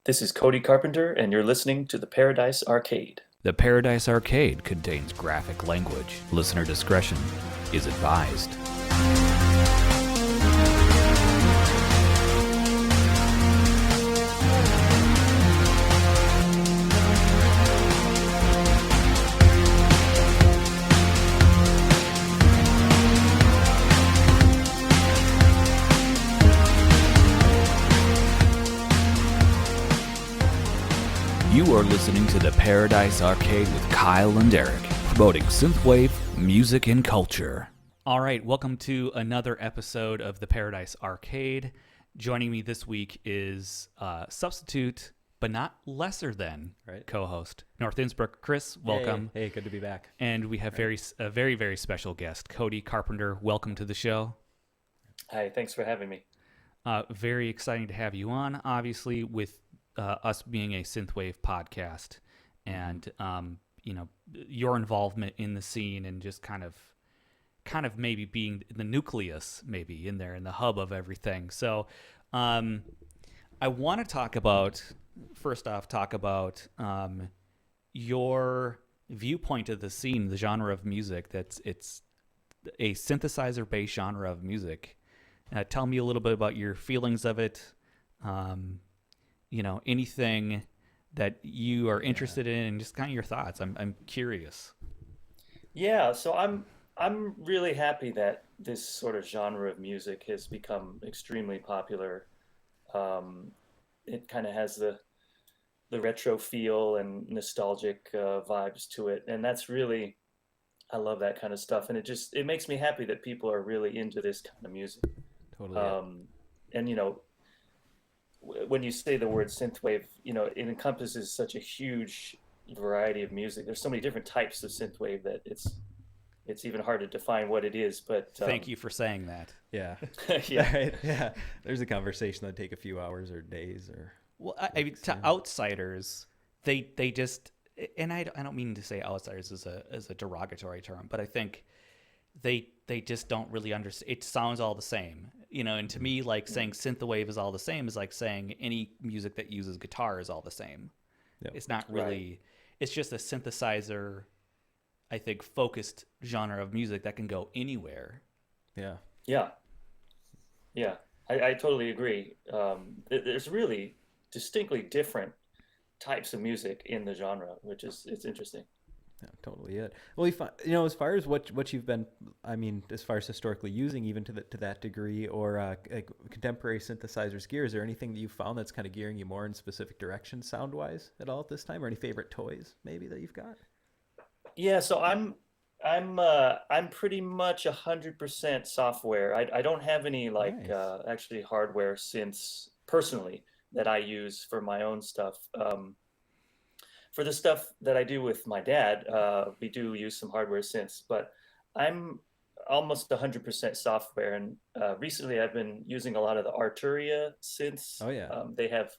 This is Cody Carpenter, and you're listening to the Paradise Arcade. The Paradise Arcade contains graphic language. Listener discretion is advised. You are listening to the Paradise Arcade with Kyle and Eric, promoting synthwave, music, and culture. All right, welcome to another episode of the Paradise Arcade. Joining me this week is substitute, but not lesser than, co-host, North Innsbruck. Chris, welcome. Hey, good to be back. And we have a very, very special guest, Cody Carpenter. Welcome to the show. Hi, thanks for having me. Very exciting to have you on, obviously, with us being a synthwave podcast, and your involvement in the scene, and just kind of maybe being the nucleus, maybe in there, in the hub of everything. So, I want to first off talk about your viewpoint of the scene, the genre of music. It's a synthesizer-based genre of music. Tell me a little bit about your feelings of it. Anything that you are interested in, and just kind of your thoughts. I'm curious. Yeah, so I'm really happy that this sort of genre of music has become extremely popular. It kind of has the retro feel and nostalgic vibes to it, and that's really, I love that kind of stuff, and it makes me happy that people are really into this kind of music. Totally. And when you say the word synthwave, it encompasses such a huge variety of music. There's so many different types of synthwave that it's even hard to define what it is. But thank you for saying that. Yeah. Yeah. Right. Yeah. There's a conversation that'd take a few hours or days or. Well, I mean, to outsiders, they just, and I don't mean to say outsiders as a derogatory term, but I think they just don't really understand. It sounds all the same, and to me, like saying synthwave is all the same is like saying any music that uses guitar is all the same. Yep. It's not really, It's just a synthesizer, I think, focused genre of music that can go anywhere. Yeah. Yeah. Yeah. I totally agree. There's really distinctly different types of music in the genre, it's interesting. Yeah, totally it. Well, as far as what you've been, as far as historically using, even to that degree, or contemporary synthesizers gear, is there anything that you've found that's kind of gearing you more in specific directions sound wise at all at this time, or any favorite toys maybe that you've got? Yeah, so I'm pretty much 100% software. I don't have any actually hardware synths personally that I use for my own stuff. For the stuff that I do with my dad, we do use some hardware synths, but I'm almost 100% software. And recently I've been using a lot of the Arturia synths. Oh, yeah. They have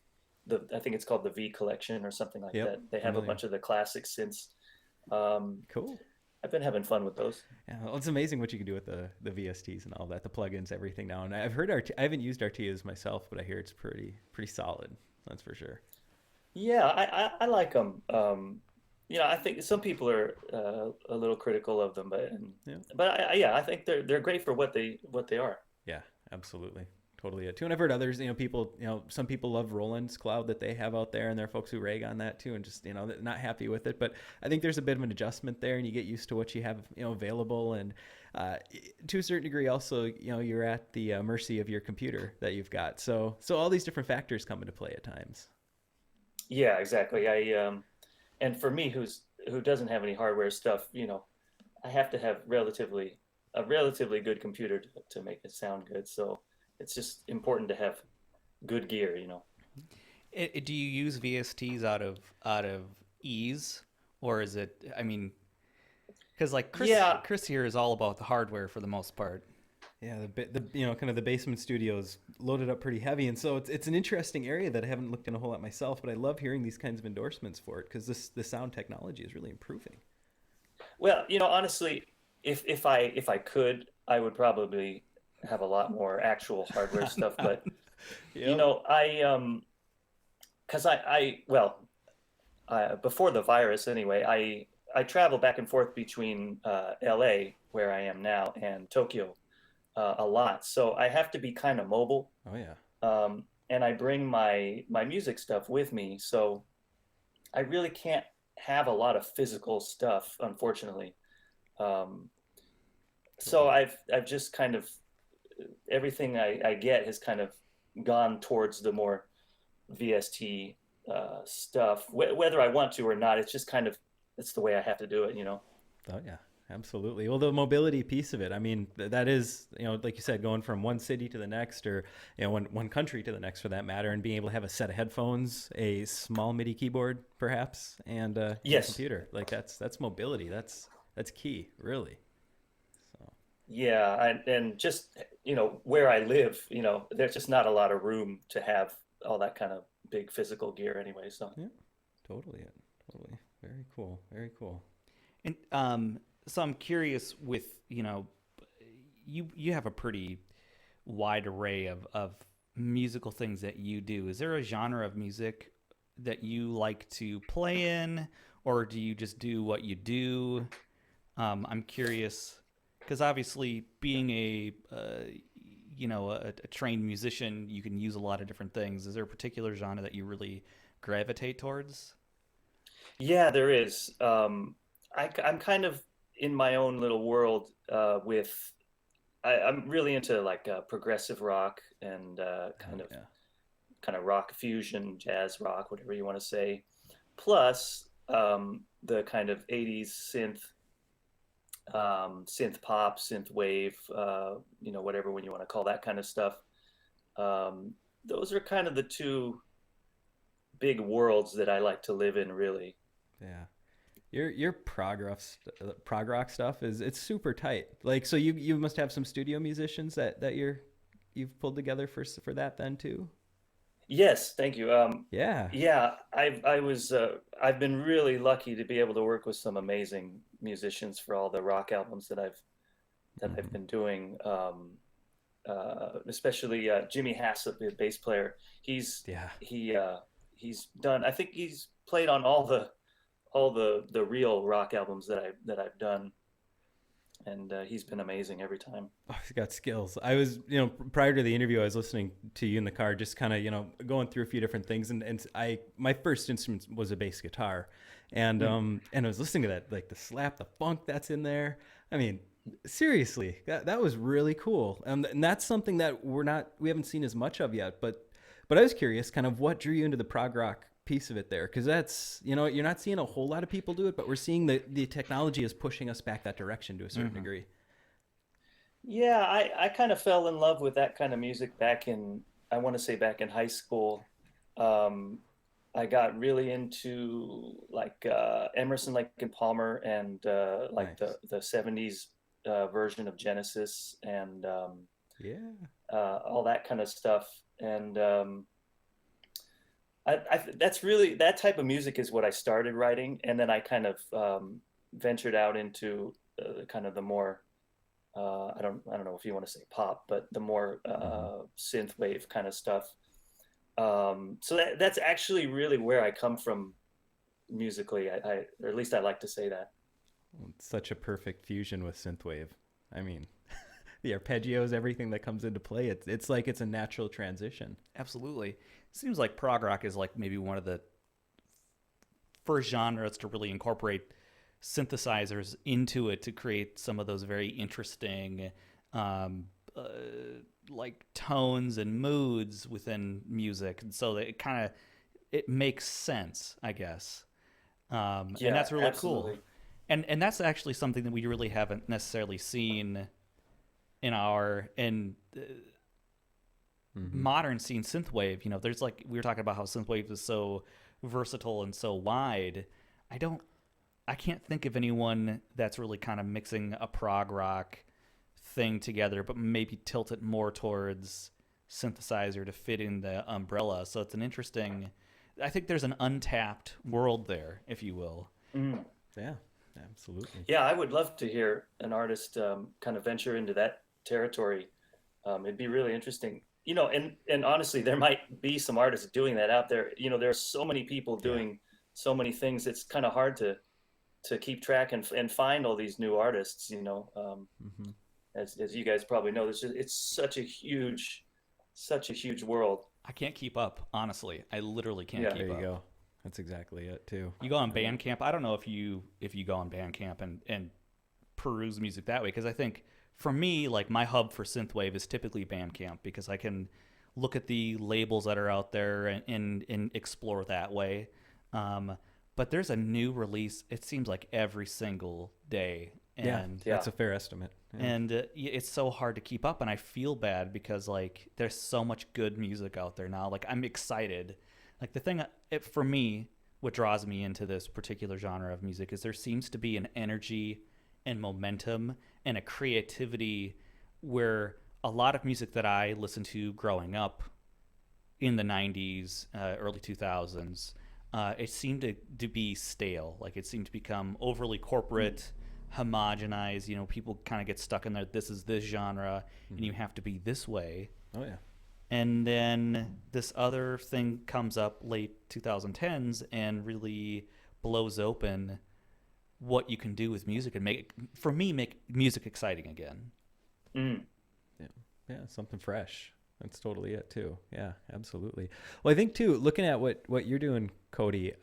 I think it's called the V Collection or something like that. They have a bunch of the classic synths. Cool. I've been having fun with those. Yeah, well, it's amazing what you can do with the VSTs and all that, the plugins, everything now. And I've heard I haven't used Artias myself, but I hear it's pretty solid. That's for sure. Yeah, I like them. I think some people are a little critical of them, but I think they're great for what they are. Yeah, absolutely. Totally it too. And I've heard others, people, some people love Roland's cloud that they have out there, and there are folks who rag on that too, and just, not happy with it. But I think there's a bit of an adjustment there, and you get used to what you have, available. And to a certain degree also, you're at the mercy of your computer that you've got. So all these different factors come into play at times. Yeah, exactly. And for me, who doesn't have any hardware stuff, I have to have a relatively good computer to make it sound good. So it's just important to have good gear, Do you use VSTs out of ease, or is it? I mean, because like Chris here is all about the hardware for the most part. Yeah, the kind of the basement studios loaded up pretty heavy, and so it's an interesting area that I haven't looked in a whole lot myself, but I love hearing these kinds of endorsements for it because the sound technology is really improving. Well, honestly, if I could, I would probably have a lot more actual hardware stuff, but because before the virus anyway, I travel back and forth between LA, where I am now, and Tokyo a lot. So I have to be kind of mobile. Oh yeah. And I bring my music stuff with me. So I really can't have a lot of physical stuff, unfortunately. So I've just kind of, everything I get has kind of gone towards the more VST stuff, whether I want to or not. It's just kind of, it's the way I have to do it, you know? Oh yeah, absolutely. Well, the mobility piece of it, I mean, that is, you know, like you said, going from one city to the next, or, you know, one country to the next for that matter, and being able to have a set of headphones, a small MIDI keyboard perhaps, and a computer. Like that's mobility. That's key, really. So. Yeah, and just, you know, where I live, you know, there's just not a lot of room to have all that kind of big physical gear anyway. So yeah, totally. Very cool. Very cool. And so I'm curious with, you know, you have a pretty wide array of musical things that you do. Is there a genre of music that you like to play in, or do you just do what you do? I'm curious because obviously being a trained musician, you can use a lot of different things. Is there a particular genre that you really gravitate towards? yeah, there is. I'm kind of in my own little world I'm really into like progressive rock and kind of rock fusion, jazz rock, whatever you want to say. Plus the kind of 80s synth pop, synth wave, you know, whatever when you want to call that kind of stuff. Those are kind of the two big worlds that I like to live in, really. Yeah. Your prog rock stuff it's super tight. Like, so you must have some studio musicians that you've pulled together for that then too. Yes, thank you. Yeah. I've been really lucky to be able to work with some amazing musicians for all the rock albums that I've been doing. Especially Jimmy Hassett, the bass player. He's done. I think he's played on all the real rock albums that I've done, and he's been amazing every time. Oh, he's got skills. I was, you know, prior to the interview, I was listening to you in the car, just kind of, you know, going through a few different things, and my first instrument was a bass guitar, and I was listening to that, like the slap, the funk that's in there. I mean, seriously, that was really cool, and that's something that we haven't seen as much of yet. But I was curious, kind of what drew you into the prog rock piece of it there, because that's, you know, you're not seeing a whole lot of people do it, but we're seeing the technology is pushing us back that direction to a certain degree. Yeah, I kind of fell in love with that kind of music back in high school. I got really into like Emerson, Lake and Palmer, and like Nice. the 70s version of Genesis, and all that kind of stuff. And that's really, that type of music is what I started writing, and then I kind of ventured out into kind of the more I don't know if you want to say pop, but the more synth wave kind of stuff. So that's actually really where I come from musically. Or at least I like to say that. It's such a perfect fusion with synthwave. I mean, the arpeggios, everything that comes into play, it's like it's a natural transition. Absolutely. Seems like prog rock is like maybe one of the first genres to really incorporate synthesizers into it to create some of those very interesting like tones and moods within music, and so that it makes sense, I guess. And that's really absolutely. cool. And that's actually something that we really haven't necessarily seen in our modern scene, synthwave. You know, there's like, we were talking about how synthwave is so versatile and so wide. I can't think of anyone that's really kind of mixing a prog rock thing together, but maybe tilt it more towards synthesizer to fit in the umbrella. So it's an interesting, I think there's an untapped world there, if you will. Yeah, absolutely. Yeah, I would love to hear an artist kind of venture into that territory. It'd be really interesting. you know, and honestly, there might be some artists doing that out there. You know, there are so many people doing so many things. It's kind of hard to keep track and find all these new artists, you know. As you guys probably know, it's such a huge world. I can't keep up, honestly. I literally can't keep up. There you go. That's exactly it too. You go on Bandcamp. I don't know if you go on Bandcamp and peruse music that way, because I think for me, like, my hub for synthwave is typically Bandcamp, because I can look at the labels that are out there and explore that way. But there's a new release, it seems like every single day. And that's a fair estimate. Yeah. And it's so hard to keep up, and I feel bad because, like, there's so much good music out there now. Like, I'm excited. Like, the thing for me, what draws me into this particular genre of music is there seems to be an energy and momentum and a creativity where a lot of music that I listened to growing up in the 90s, early 2000s, it seemed to be stale. Like, it seemed to become overly corporate, homogenized. You know, people kind of get stuck in there. This is this genre, and you have to be this way. Oh, yeah. And then this other thing comes up late 2010s and really blows open what you can do with music and make music exciting again. Yeah, something fresh. That's totally it too. Yeah, absolutely. Well, I think too, looking at what you're doing, Cody,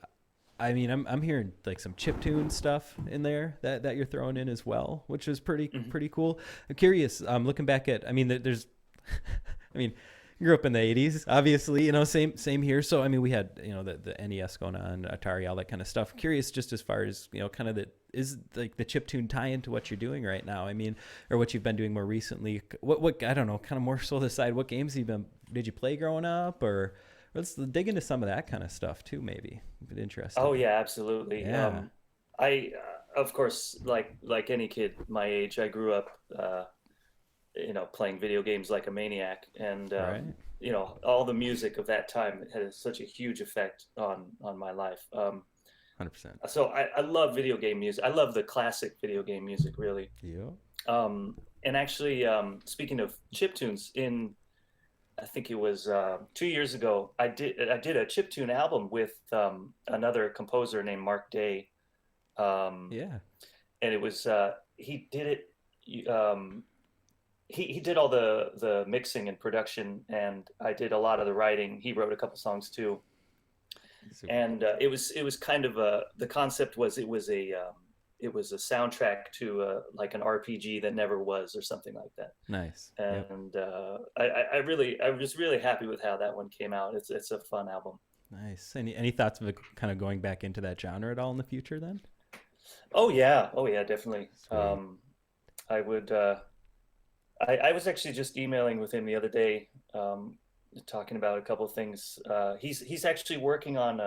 I mean, I'm hearing like some chiptune stuff in there that you're throwing in as well, which is pretty cool. I'm curious, looking back at, I mean, there's, I mean, grew up in the 80s, obviously, you know, same here. So, I mean, we had, you know, the NES going on, Atari, all that kind of stuff. Curious just as far as, you know, kind of is like the chiptune tie into what you're doing right now? I mean, or what you've been doing more recently? What I don't know, kind of more so the side, what games did you play growing up, or let's dig into some of that kind of stuff too, maybe. It'd be interesting. Oh yeah, absolutely. Yeah. I, of course, like any kid my age, I grew up, you know, playing video games like a maniac, and you know, all the music of that time had such a huge effect on my life. 100%. So I love video game music. I love the classic video game music, really. Yeah. And actually, speaking of chiptunes, I think it was 2 years ago, I did a chiptune album with another composer named Mark Day. Yeah. And it was he did it. He did all the mixing and production, and I did a lot of the writing. He wrote a couple songs too. Super. And it was kind of the concept was it was a soundtrack to like an RPG that never was, or something like that. Nice. And I was really happy with how that one came out. It's a fun album. Nice. Any thoughts of kind of going back into that genre at all in the future then? Oh yeah, definitely. Sweet. I would. I was actually just emailing with him the other day, talking about a couple of things. He's actually working on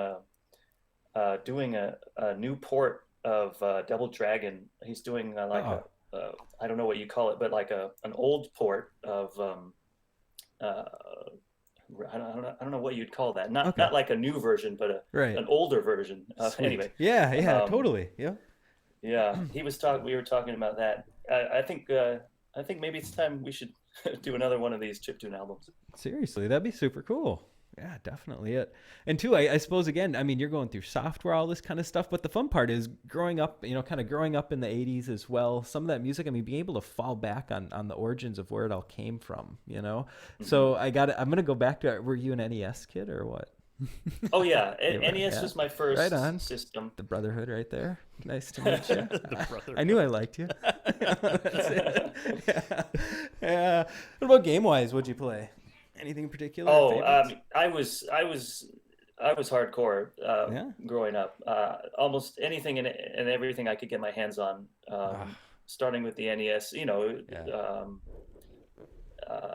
doing a new port of Double Dragon. He's doing I don't know what you call it, but like an old port of I don't know what you'd call that. Not like a new version, but an older version. Anyway. Yeah, totally. Yeah. Yeah, we were talking about that. I think maybe it's time we should do another one of these chiptune albums. Seriously, that'd be super cool. Yeah, definitely it. And two, I suppose, again, I mean, you're going through software, all this kind of stuff, but the fun part is growing up, you know, kind of growing up in the 80s as well. Some of that music, I mean, being able to fall back on the origins of where it all came from, you know? Mm-hmm. So I'm going to go back to, were you an NES kid or what? Oh yeah, NES was my first system. The Brotherhood right there. Nice to meet you. I knew I liked you. Yeah. What about game wise? What'd you play? Anything in particular? I was hardcore growing up. Almost anything and everything I could get my hands on. Starting with the NES, you know. Yeah.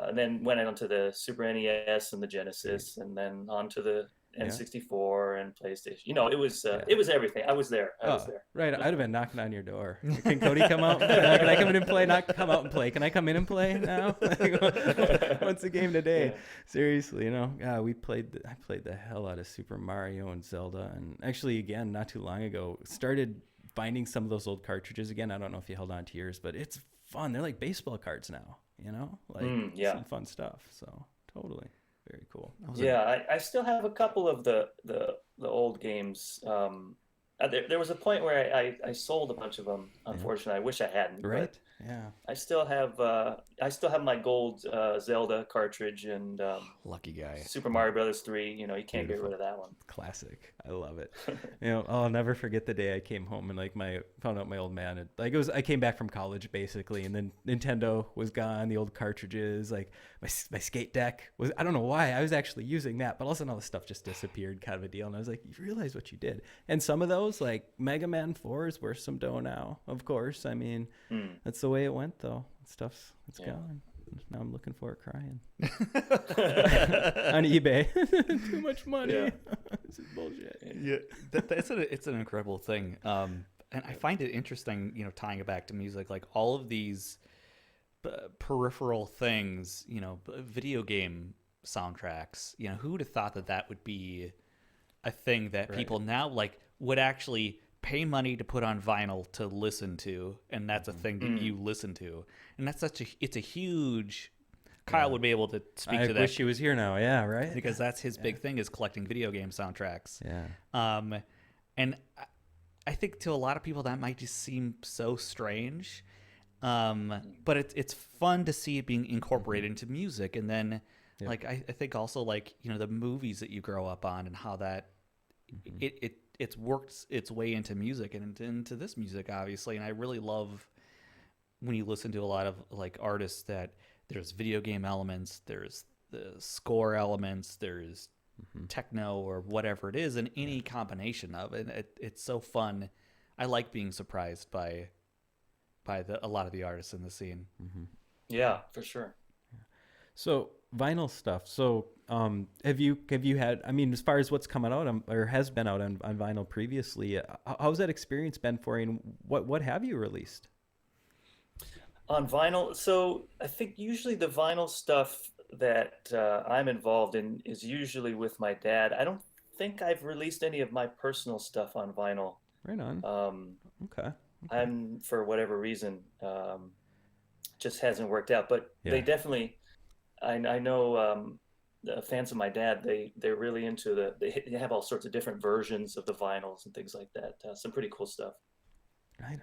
And then went on to the Super NES and the Genesis, and then on to the N64 and PlayStation. You know, it was everything. I was there. I was there. Right. I'd have been knocking on your door. Can Cody come out? Can I come in and play? Not come out and play. Can I come in and play now? What's the game today? Yeah. Seriously, you know. I played the hell out of Super Mario and Zelda, and actually, again, not too long ago, started finding some of those old cartridges again. I don't know if you held on to yours, but it's fun. They're like baseball cards now. You know, like some fun stuff. So Totally. Very cool. Yeah, I still have a couple of the old games. There was a point where I sold a bunch of them. Unfortunately, I wish I hadn't. Right. But Yeah. I still have my gold Zelda cartridge and Lucky guy. Super Mario Brothers 3. You can't get rid of that one. Classic. I love it. I'll never forget the day I came home and found out my old man had, I came back from college basically, and then Nintendo was gone, the old cartridges, like my skate deck was, I don't know why I was actually using that, but all of a sudden all the stuff just disappeared, kind of a deal. And I was like, you realize what you did. And some of those, like Mega Man 4 is worth some dough now, of course. I mean, that's the way it went though. It's gone. Now I'm looking for it crying on eBay. Too much money. Yeah. This is bullshit. Yeah, it's an incredible thing. And I find it interesting, tying it back to music, like all of these peripheral things, video game soundtracks. Who would have thought that would be a thing that people now would actually pay money to put on vinyl to listen to, and that's a thing that you listen to, and that's it's a huge. Kyle would be able to speak to that. I wish he was here now. Yeah, right. Because that's his big thing, is collecting video game soundtracks. Yeah. And I think to a lot of people that might just seem so strange, but it's fun to see it being incorporated into music, and then I think also the movies that you grow up on and how that it's worked its way into music and into this music, obviously. And I really love when you listen to a lot of artists that there's video game elements, there's the score elements, there's techno or whatever it is, and any combination of it. It's so fun. I like being surprised by a lot of the artists in the scene. Yeah, for sure. So vinyl stuff. So have you had, as far as what's coming out or has been out on vinyl previously, how's that experience been for you, and what have you released on vinyl? So I think usually the vinyl stuff that I'm involved in is usually with my dad. I don't think I've released any of my personal stuff on vinyl. Right on. Okay. I'm, for whatever reason, just hasn't worked out, but they definitely, I know fans of my dad, they're really into they have all sorts of different versions of the vinyls and things like that. Some pretty cool stuff. Right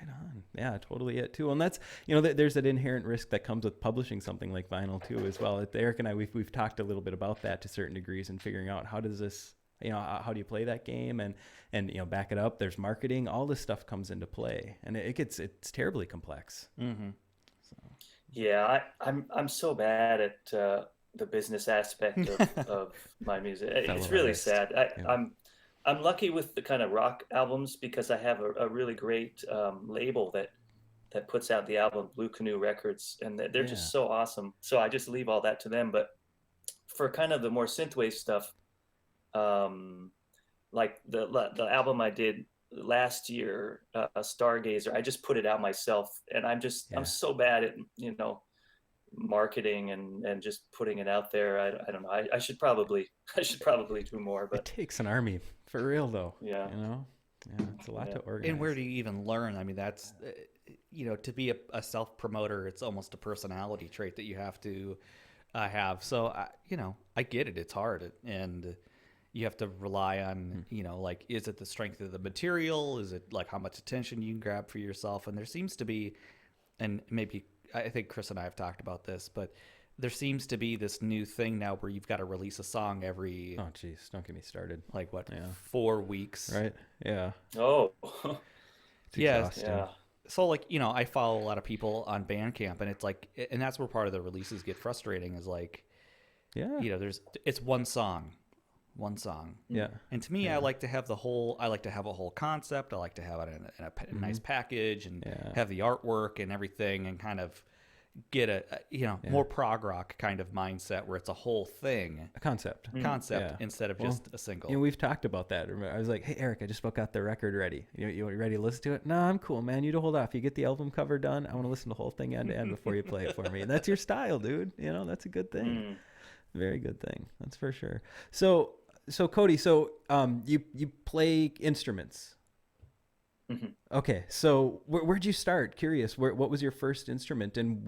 on. Yeah, totally it too. And that's, there's that inherent risk that comes with publishing something like vinyl too as well. Eric and I, we've talked a little bit about that to certain degrees, and figuring out how does this, how do you play that game and back it up. There's marketing, all this stuff comes into play, and it's terribly complex. So. Yeah, I'm so bad at the business aspect of my music. It's really sad. I'm lucky with the kind of rock albums because I have a really great label that puts out the album, Blue Canoe Records, and they're just so awesome. So I just leave all that to them. But for kind of the more synthwave stuff, like the album I did last year, Stargazer, I just put it out myself, and I'm so bad at marketing and just putting it out there. I don't know. I should probably do more. But it takes an army, for real though. Yeah. It's a lot to organize. And where do you even learn? I mean, that's to be a self promoter, it's almost a personality trait that you have to have. So I get it. It's hard, and you have to rely on, is it the strength of the material? Is it how much attention you can grab for yourself? And there seems to be, and maybe I think Chris and I have talked about this, but there seems to be this new thing now where you've got to release a song every... Oh, geez. Don't get me started. 4 weeks. Right. Yeah. Oh. Yeah. So I follow a lot of people on Bandcamp, and it's and that's where part of the releases get frustrating is it's one song. Yeah. And to me, I like to have a whole concept. I like to have it in a nice package and have the artwork and everything, and kind of get a more prog rock kind of mindset where it's a whole thing, a concept instead of just a single. We've talked about that. I was like, hey Eric, I just about got the record ready. You ready to listen to it? No, I'm cool, man. You to hold off. You get the album cover done. I want to listen to the whole thing end to end before you play it for me. And that's your style, dude. That's a good thing. Very good thing. That's for sure. So Cody, you play instruments. Mhm. Okay, so where'd you start? Curious, what was your first instrument, and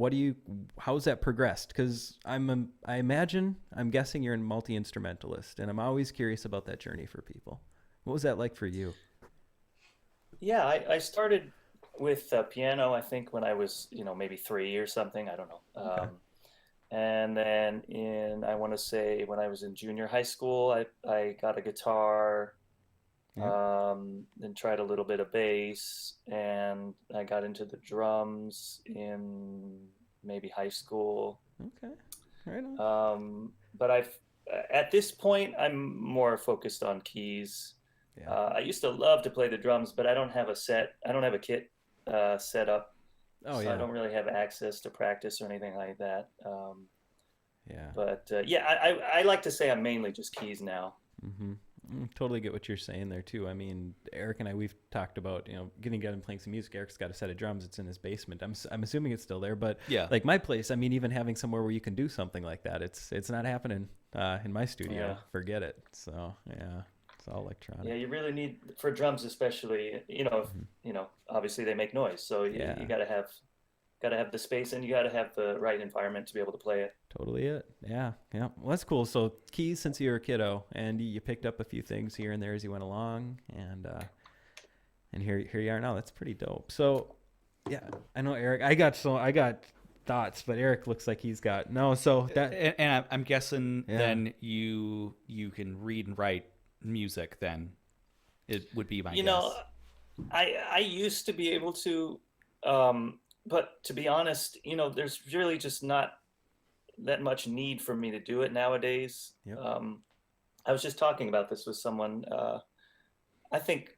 how's that progressed? Because I'm guessing you're a multi-instrumentalist, and I'm always curious about that journey for people. What was that like for you? Yeah, I started with piano, I think, when I was, maybe 3 or something. I don't know. Okay. And then I want to say when I was in junior high school, I got a guitar, Yeah. then tried a little bit of bass, and I got into the drums in maybe high school. Okay. Right on. But at this point, I'm more focused on keys. Yeah. I used to love to play the drums, but I don't have a kit set up, Oh so I yeah. don't really have access to practice or anything like that. Yeah. But yeah, I like to say I'm mainly just keys now. Mm-hmm. Totally get what you're saying there too. I mean, Eric and we've talked about, getting together and playing some music. Eric's got a set of drums. It's in his basement. I'm assuming it's still there, but Yeah. like my place, I mean, even having somewhere where you can do something like that, it's not happening in my studio. Yeah. Forget it. So yeah, it's all electronic. Yeah, you really need for drums, especially. Obviously they make noise, so Yeah. you gotta have the space, and you gotta have the right environment to be able to play it. Totally it. Yeah. Yeah. Well, that's cool. So keys since you were a kiddo, and you picked up a few things here and there as you went along, and here you are now. That's pretty dope. So yeah, I know Eric. I got thoughts, but Eric looks like he's got no. So that And I'm guessing Yeah. then you can read and write music. Then it would be my You guess. know, I used to be able to, but to be honest, there's really just not that much need for me to do it nowadays. Yep. I was just talking about this with someone. I think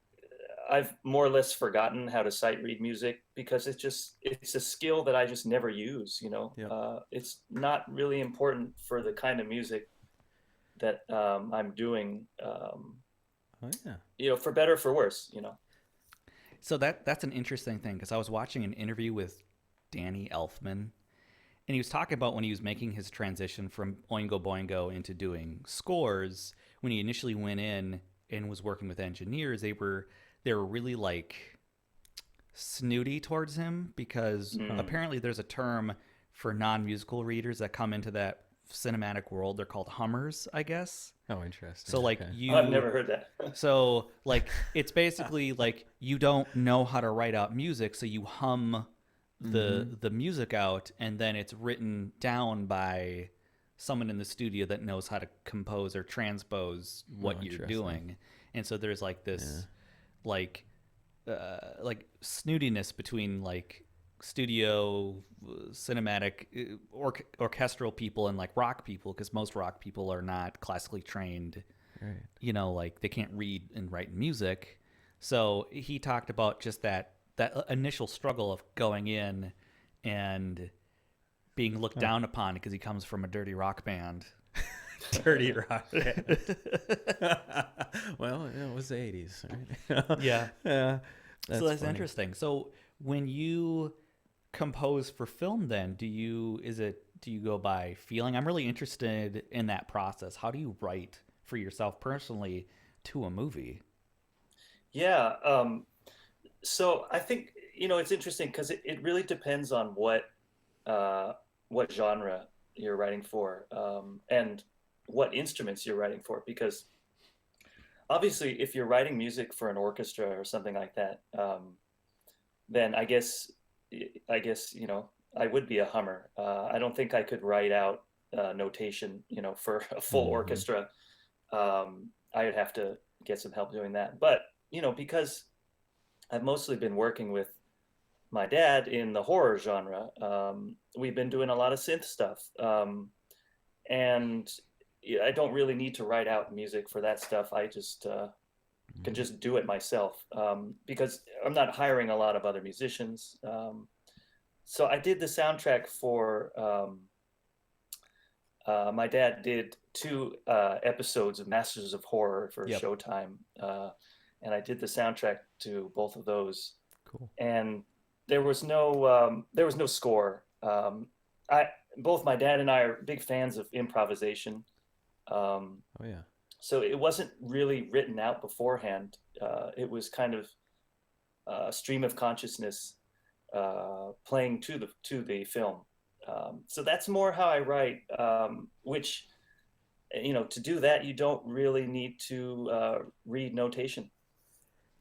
I've more or less forgotten how to sight read music because it's a skill that I just never use. Yep. It's not really important for the kind of music that I'm doing. Oh yeah. For better or for worse. So that's an interesting thing because I was watching an interview with Danny Elfman, and he was talking about when he was making his transition from Oingo Boingo into doing scores. When he initially went in and was working with engineers, they were really like snooty towards him because apparently there's a term for non-musical readers that come into that cinematic world. They're called hummers, I guess. Oh, interesting. So like Okay. I've never heard that. So like it's basically like you don't know how to write out music, so you hum the music out, and then it's written down by someone in the studio that knows how to compose or transpose what you're interesting. doing. And so there's like this like snootiness between like studio cinematic orchestral people and like rock people, because most rock people are not classically trained. Right. Like they can't read and write music. So he talked about just that initial struggle of going in and being looked down upon because he comes from a dirty rock band. Dirty rock. Well, it was the 80s, right? Yeah. Yeah. So that's funny. interesting. So when you compose for film, then do you go by feeling? I'm really interested in that process. How do you write for yourself personally to a movie? Yeah. So I think, it's interesting because it really depends on what genre you're writing for, and what instruments you're writing for. Because obviously, if you're writing music for an orchestra or something like that, then I guess I would be a hummer. I don't think I could write out notation, for a full orchestra. I would have to get some help doing that. But because I've mostly been working with my dad in the horror genre, we've been doing a lot of synth stuff, and I don't really need to write out music for that stuff. I just can just do it myself, because I'm not hiring a lot of other musicians. So I did the soundtrack for my dad did 2 episodes of Masters of Horror for Showtime, and I did the soundtrack to both of those. Cool. And there was no score. Both my dad and I are big fans of improvisation. Oh yeah. So it wasn't really written out beforehand. It was kind of stream of consciousness playing to the film. So that's more how I write, which, to do that, you don't really need to read notation.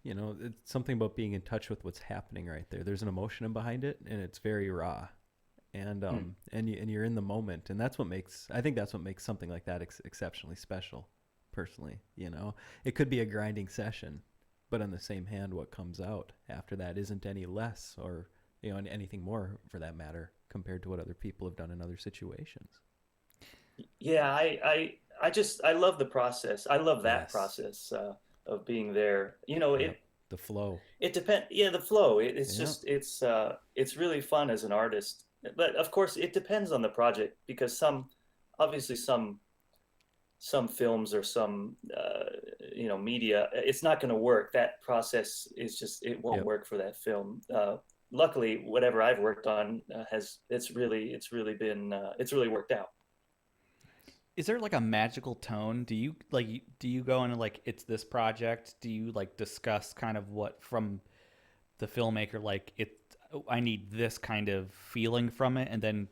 It's something about being in touch with what's happening right there. There's an emotion behind it, and it's very raw, and you're in the moment, and I think that's what makes something like that exceptionally special. Personally, it could be a grinding session, but on the same hand, what comes out after that isn't any less, or anything more for that matter, compared to what other people have done in other situations. Yeah, I love the process. I love that process of being there. The flow. It depends. Yeah, the flow. It's really fun as an artist. But of course, it depends on the project, because some films or some media, it's not going to work. That process it won't work for that film. Luckily, whatever I've worked on it's really worked out. Is there like a magical tone? Do you go into like, it's this project? Do you like discuss kind of what from the filmmaker, like I need this kind of feeling from it, and then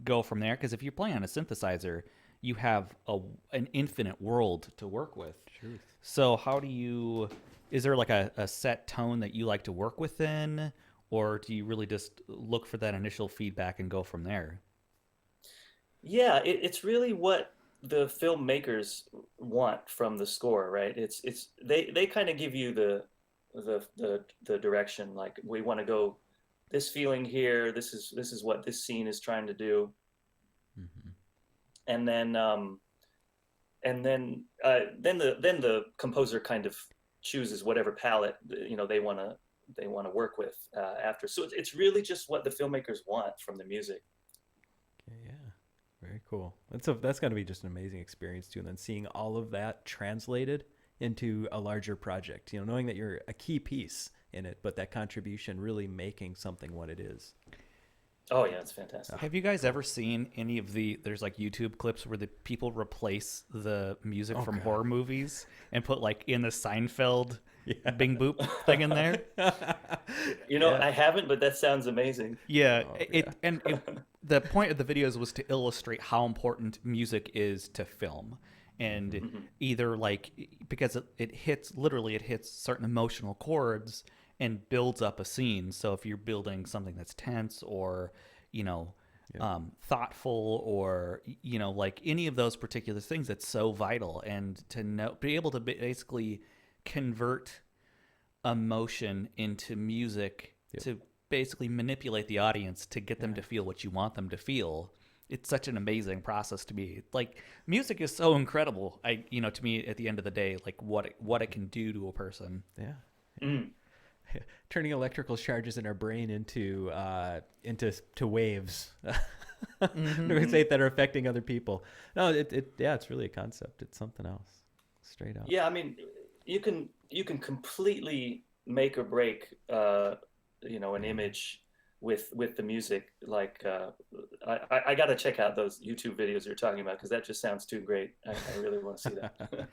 go from there? Because if you're playing on a synthesizer, you have an infinite world to work with. Truth. So is there like a set tone that you like to work within, or do you really just look for that initial feedback and go from there? Yeah, it's really what the filmmakers want from the score, right? They kind of give you the direction, like, we want to go this feeling here. This is what this scene is trying to do. Mm-hmm. And then the composer kind of chooses whatever palette they want to work with after. So it's really just what the filmmakers want from the music. Okay, yeah. Very cool. That's got to be just an amazing experience too. And then seeing all of that translated into a larger project, knowing that you're a key piece in it, but that contribution really making something what it is. Oh yeah, it's fantastic. Have you guys ever seen any of there's like YouTube clips where the people replace the music from horror movies and put like in the Seinfeld Bing Boop thing in there? I haven't, but that sounds amazing. Yeah, the point of the videos was to illustrate how important music is to film. And either like, because it hits certain emotional chords and builds up a scene. So if you're building something that's tense or, thoughtful, or, like any of those particular things, that's so vital. And to be able to basically convert emotion into music to basically manipulate the audience to get them to feel what you want them to feel. It's such an amazing process to me. Like, music is so incredible. To me, at the end of the day, like what it can do to a person. Yeah. Turning electrical charges in our brain into waves that are affecting other people. No, it's really a concept. It's something else, straight up. Yeah, I mean, you can completely make or break an image with the music. Like, I got to check out those YouTube videos you're talking about, because that just sounds too great. I really want to see that.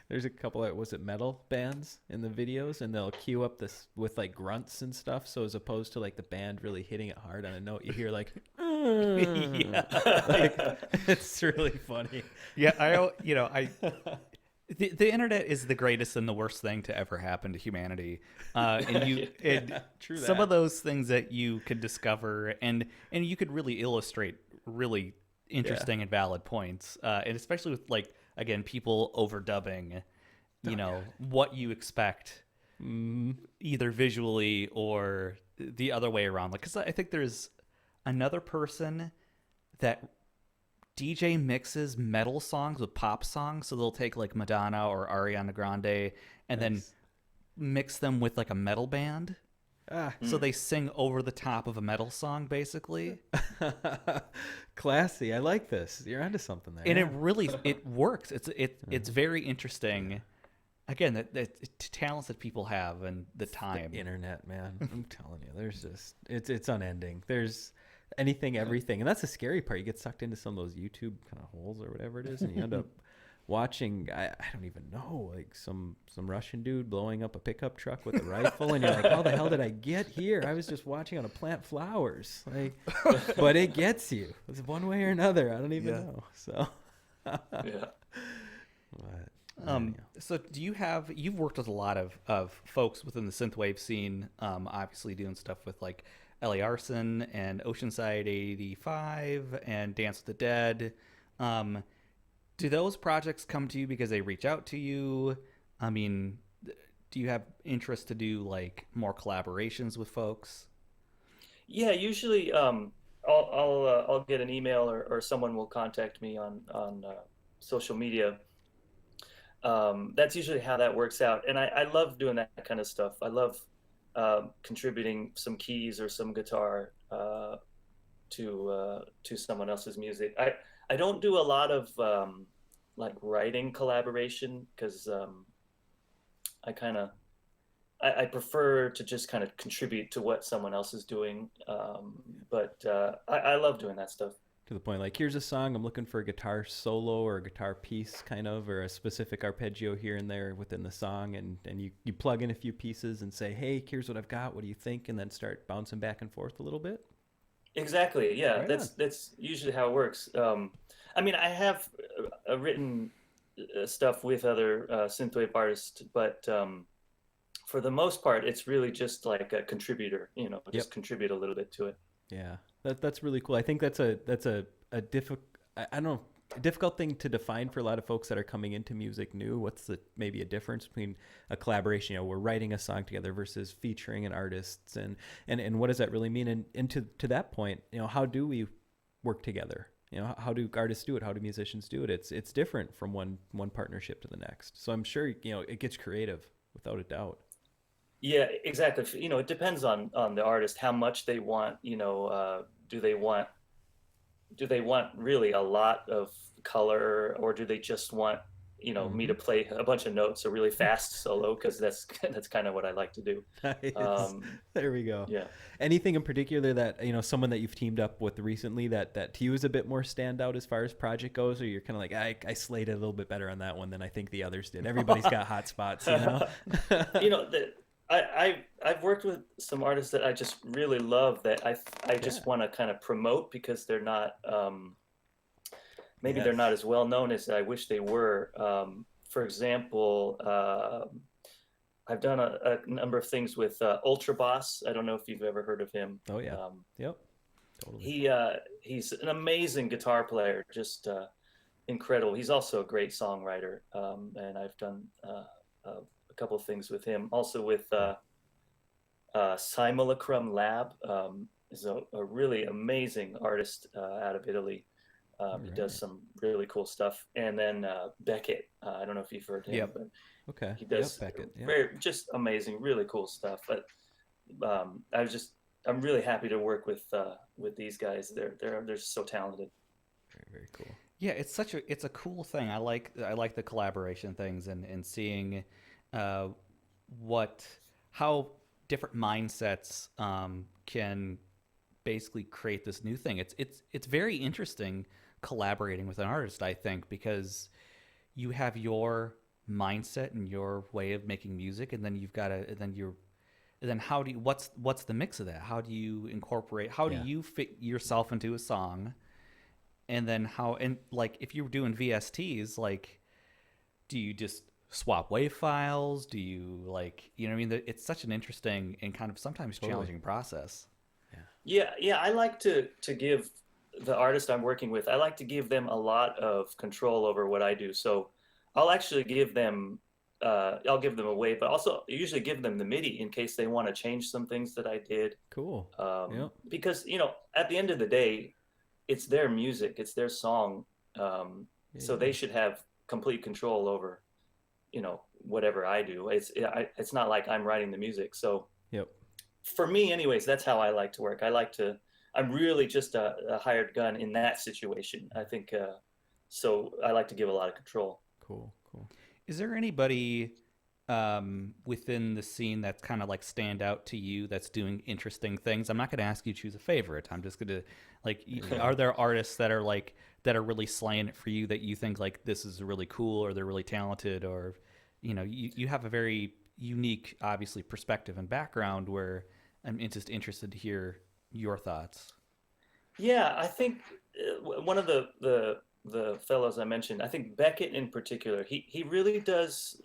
There's a couple of, was it metal bands in the videos, and they'll cue up this with like grunts and stuff. So as opposed to like the band really hitting it hard on a note, you hear like, it's really funny. Yeah, The internet is the greatest and the worst thing to ever happen to humanity. True some of those things that you could discover and you could really illustrate really interesting and valid points. And especially with, like, again, people overdubbing, what you expect, either visually or the other way around. Like, 'cause I think there's another person that DJ mixes metal songs with pop songs. So they'll take like Madonna or Ariana Grande and then mix them with like a metal band. So they sing over the top of a metal song, basically. Classy. I like this. You're onto something there. And it works. It's very interesting. Again, the talents that people have and the time. The internet, man. I'm telling you, there's just it's unending. There's anything, everything, and that's the scary part. You get sucked into some of those YouTube kind of holes or whatever it is, and you end up watching, I don't even know, like some Russian dude blowing up a pickup truck with a rifle, and you're like, how the hell did I get here? I was just watching how to plant flowers, like, but it gets you. It's one way or another. I don't even know. So, Yeah. But, So you've worked with a lot of folks within the synthwave scene, obviously doing stuff with like Ellie Arson and Oceanside 85 and Dance with the Dead. Do those projects come to you because they reach out to you? I mean, do you have interest to do like more collaborations with folks? Yeah, usually I'll get an email or someone will contact me on social media. That's usually how that works out, and I love doing that kind of stuff. I love contributing some keys or some guitar to someone else's music. I don't do a lot of like writing collaboration because I prefer to just kind of contribute to what someone else is doing. But I love doing that stuff. To the point, like, here's a song, I'm looking for a guitar solo or a guitar piece kind of, or a specific arpeggio here and there within the song, and you plug in a few pieces and say, hey, here's what I've got, what do you think? And then start bouncing back and forth a little bit. Exactly. Yeah, Right that's usually how it works. I mean, I have written stuff with other synthwave artists, but for the most part, it's really just like a contributor. Just contribute a little bit to it. Yeah, that's really cool. I think that's a difficult, I don't know, a difficult thing to define for a lot of folks that are coming into music new. What's maybe a difference between a collaboration? We're writing a song together versus featuring an artist, and what does that really mean? And to that point, how do we work together? How do artists do it? How do musicians do it? It's different from one partnership to the next. So I'm sure it gets creative without a doubt. Yeah, exactly. It depends on the artist, how much they want. Do they want really a lot of color, or do they just want me to play a bunch of notes, a really fast solo? Because that's kind of what I like to do. Nice. There we go. Yeah. Anything in particular that someone that you've teamed up with recently that to you is a bit more standout as far as project goes, or you're kind of like, I slayed it a little bit better on that one than I think the others did? Everybody's got hot spots, I've worked with some artists that I just really love that I just want to kind of promote because they're not they're not as well known as I wish they were. For example, I've done a number of things with Ultra Boss. I don't know if you've ever heard of him. Oh yeah. Yep. Totally. He's an amazing guitar player, just incredible. He's also a great songwriter, and I've done a couple of things with him. Also with Simulacrum Lab, is a really amazing artist out of Italy. He does some really cool stuff. And then Beckett, I don't know if you've heard him, but okay, he does Beckett, very just amazing, really cool stuff. But I'm really happy to work with these guys. They're so talented. Very, very cool. Yeah, it's a cool thing. I like the collaboration things and seeing how different mindsets can basically create this new thing. It's very interesting collaborating with an artist, I think, because you have your mindset and your way of making music, and then how do you, what's the mix of that? How do you incorporate, do you fit yourself into a song? And then like if you're doing VSTs, like, do you just swap wave files? Do you it's such an interesting and kind of sometimes challenging process. Yeah, I like to give the artist I'm working with, I like to give them a lot of control over what I do. So I'll actually give them a wave, but also usually give them the MIDI in case they want to change some things that I did. Cool. Because at the end of the day, it's their music, it's their song, so they should have complete control over whatever I do. It's not like I'm writing the music. So for me anyways, that's how I like to work. I'm really just a hired gun in that situation, I think. So I like to give a lot of control. Cool. Is there anybody within the scene that's kind of like stand out to you that's doing interesting things? I'm not going to ask you to choose a favorite. I'm just going to are there artists that are like that are really slaying it for you, that you think like this is really cool or they're really talented, or you have a very unique, obviously, perspective and background where I'm just interested to hear your thoughts. Yeah, I think one of the fellows I mentioned, I think Beckett in particular, he really does,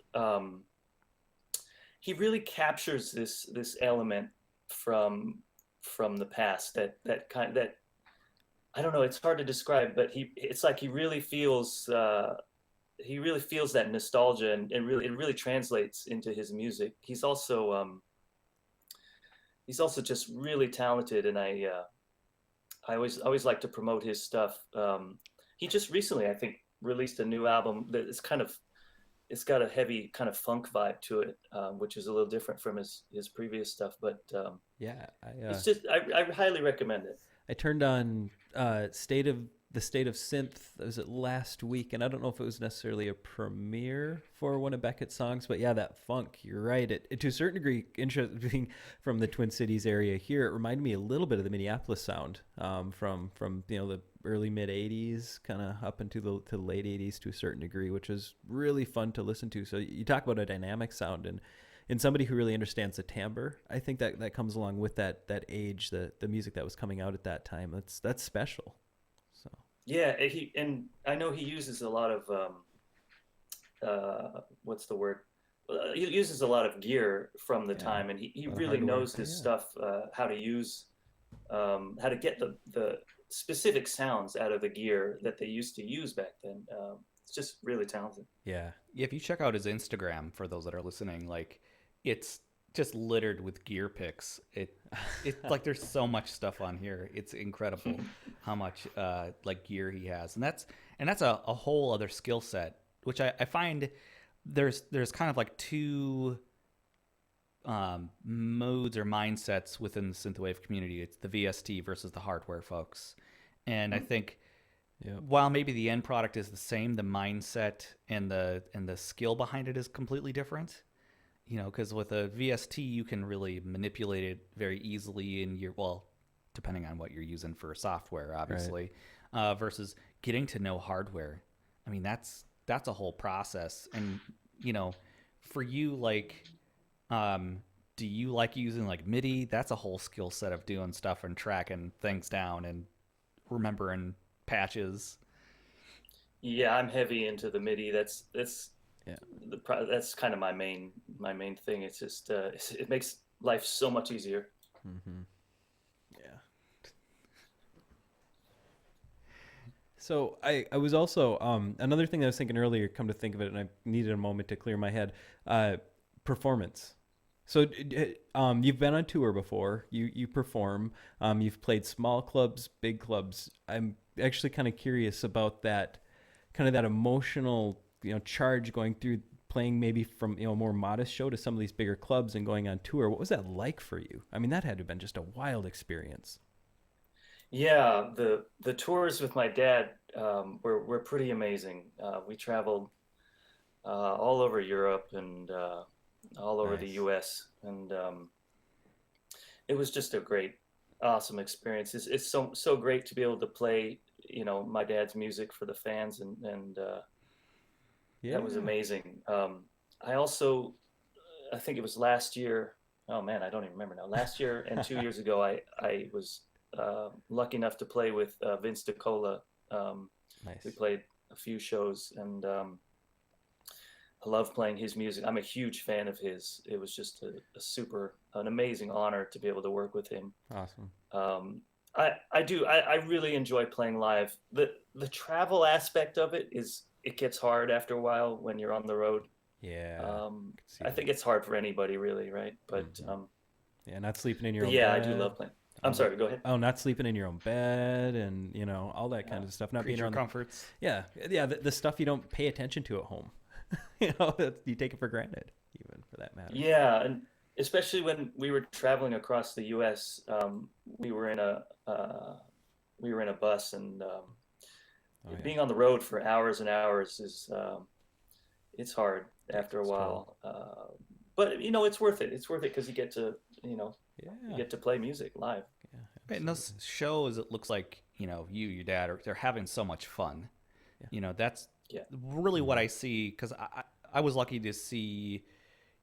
he really captures this element from the past, that I don't know, it's hard to describe, but it's like he really feels that nostalgia, and really it really translates into his music. He's also just really talented, and I always like to promote his stuff. He just recently, I think, released a new album that is it's got a heavy kind of funk vibe to it, which is a little different from his previous stuff. But it's just I highly recommend it. I turned on State of Synth. Was it last week? And I don't know if it was necessarily a premiere for one of Beckett's songs, but yeah, that funk. You're right. It to a certain degree, interesting from the Twin Cities area here. It reminded me a little bit of the Minneapolis sound from the early mid '80s, kind of up into the late '80s to a certain degree, which is really fun to listen to. So you talk about a dynamic sound, and somebody who really understands the timbre, I think that comes along with that age, the music that was coming out at that time. That's special. So yeah, and I know he uses a lot of what's the word? He uses a lot of gear from the time, and he really knows his stuff, how to use, how to get the specific sounds out of the gear that they used to use back then. It's just really talented. Yeah. If you check out his Instagram, for those that are listening, like, it's just littered with gear pics. It's like there's so much stuff on here. It's incredible how much like gear he has, and that's a whole other skill set, which I find there's kind of like two modes or mindsets within the synthwave community. It's the VST versus the hardware folks, and I think while maybe the end product is the same, the mindset and the skill behind it is completely different. Because with a VST, you can really manipulate it very easily depending on what you're using for software, obviously, versus getting to know hardware. I mean, that's a whole process. And, for you, like, do you like using like MIDI? That's a whole skill set of doing stuff and tracking things down and remembering patches. Yeah, I'm heavy into the MIDI. That's kind of my main thing. It's just it makes life so much easier. Mm-hmm. Yeah. So I was also another thing that I was thinking earlier, come to think of it, and I needed a moment to clear my head. Performance. So you've been on tour before. You perform. You've played small clubs, big clubs. I'm actually kind of curious about that emotional charge going through playing maybe from a more modest show to some of these bigger clubs and going on tour. What was that like for you? I mean, that had to have been just a wild experience. Yeah, the tours with my dad were pretty amazing. We traveled all over Europe and all over the US, and it was just a great, awesome experience. It's so great to be able to play my dad's music for the fans, and that was amazing. I think it was last year. Oh man, I don't even remember now. Last year and 2 years ago, I was lucky enough to play with Vince DiCola. Nice. We played a few shows, and I love playing his music. I'm a huge fan of his. It was just an amazing honor to be able to work with him. Awesome. I really enjoy playing live. The travel aspect of it gets hard after a while when you're on the road. Yeah. I think it's hard for anybody, really, right? But not sleeping in your own bed. I do love playing. I'm sorry, go ahead. Oh, not sleeping in your own bed, and all that kind of stuff. Not being around comforts. The stuff you don't pay attention to at home. You take it for granted, even for that matter. Yeah, and especially when we were traveling across the U.S., we were in a bus, and being on the road for hours and hours is it's hard after a while. But it's worth it. It's worth it because you get to you get to play music live. In those shows, it looks like your dad they're having so much fun. Yeah. That's really what I see, because I was lucky to see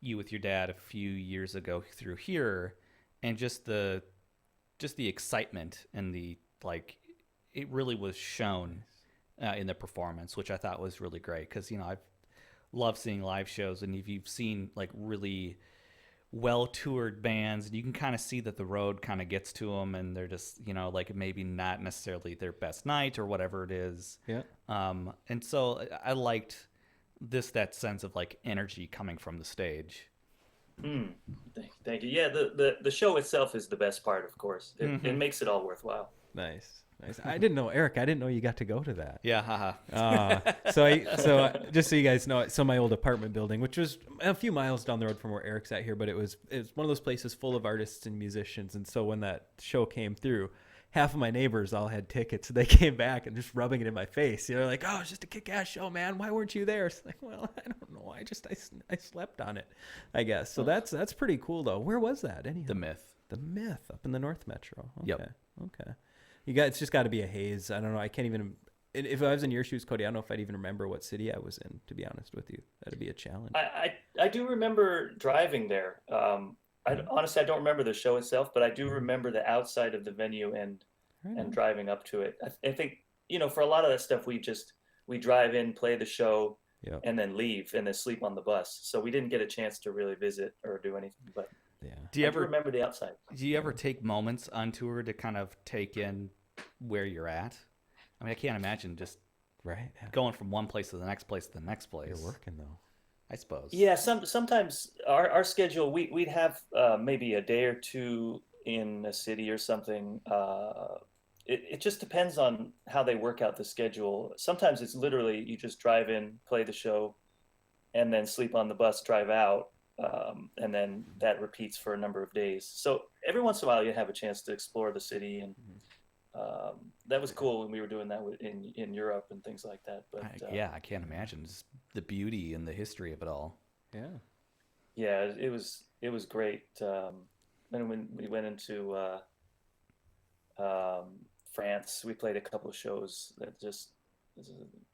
you with your dad a few years ago through here, and just the excitement and the it really was shown in the performance, which I thought was really great, because I've loved seeing live shows, and if you've seen really well toured bands, you can kind of see that the road kind of gets to them, and they're just maybe not necessarily their best night or whatever it is. And so I liked that sense of energy coming from the stage. Thank you. Yeah, the show itself is the best part, of course. It makes it all worthwhile. Nice. I didn't know, Eric. I didn't know you got to go to that. Yeah, haha. So just so you guys know, so my old apartment building, which was a few miles down the road from where Eric's at here, but it was one of those places full of artists and musicians. And so when that show came through, half of my neighbors all had tickets. They came back and just rubbing it in my face. Like, "Oh, it's just a kick-ass show, man. Why weren't you there?" It's like, well, I don't know. I slept on it, I guess. So that's pretty cool, though. Where was that? Anyhow? The Myth Up in the North Metro. Okay. Yep. Okay. It's just got to be a haze. I don't know. I can't even. If I was in your shoes, Cody, I don't know if I'd even remember what city I was in. To be honest with you, that'd be a challenge. I do remember driving there. Honestly, I don't remember the show itself, but I do remember the outside of the venue and driving up to it. I think for a lot of that stuff, we drive in, play the show, and then leave, and then sleep on the bus. So we didn't get a chance to really visit or do anything. But do you ever remember the outside? Do you ever take moments on tour to kind of take in where you're at? I mean, I can't imagine just going from one place to the next place to the next place. You're working though, I suppose. Yeah, sometimes our schedule, we'd have maybe a day or two in a city or something. It just depends on how they work out the schedule. Sometimes it's literally you just drive in, play the show, and then sleep on the bus, drive out, and then that repeats for a number of days. So every once in a while you have a chance to explore the city, and that was cool when we were doing that in Europe and things like that. But I can't imagine just the beauty and the history of it all. Yeah, it was great. And when we went into France, we played a couple of shows that just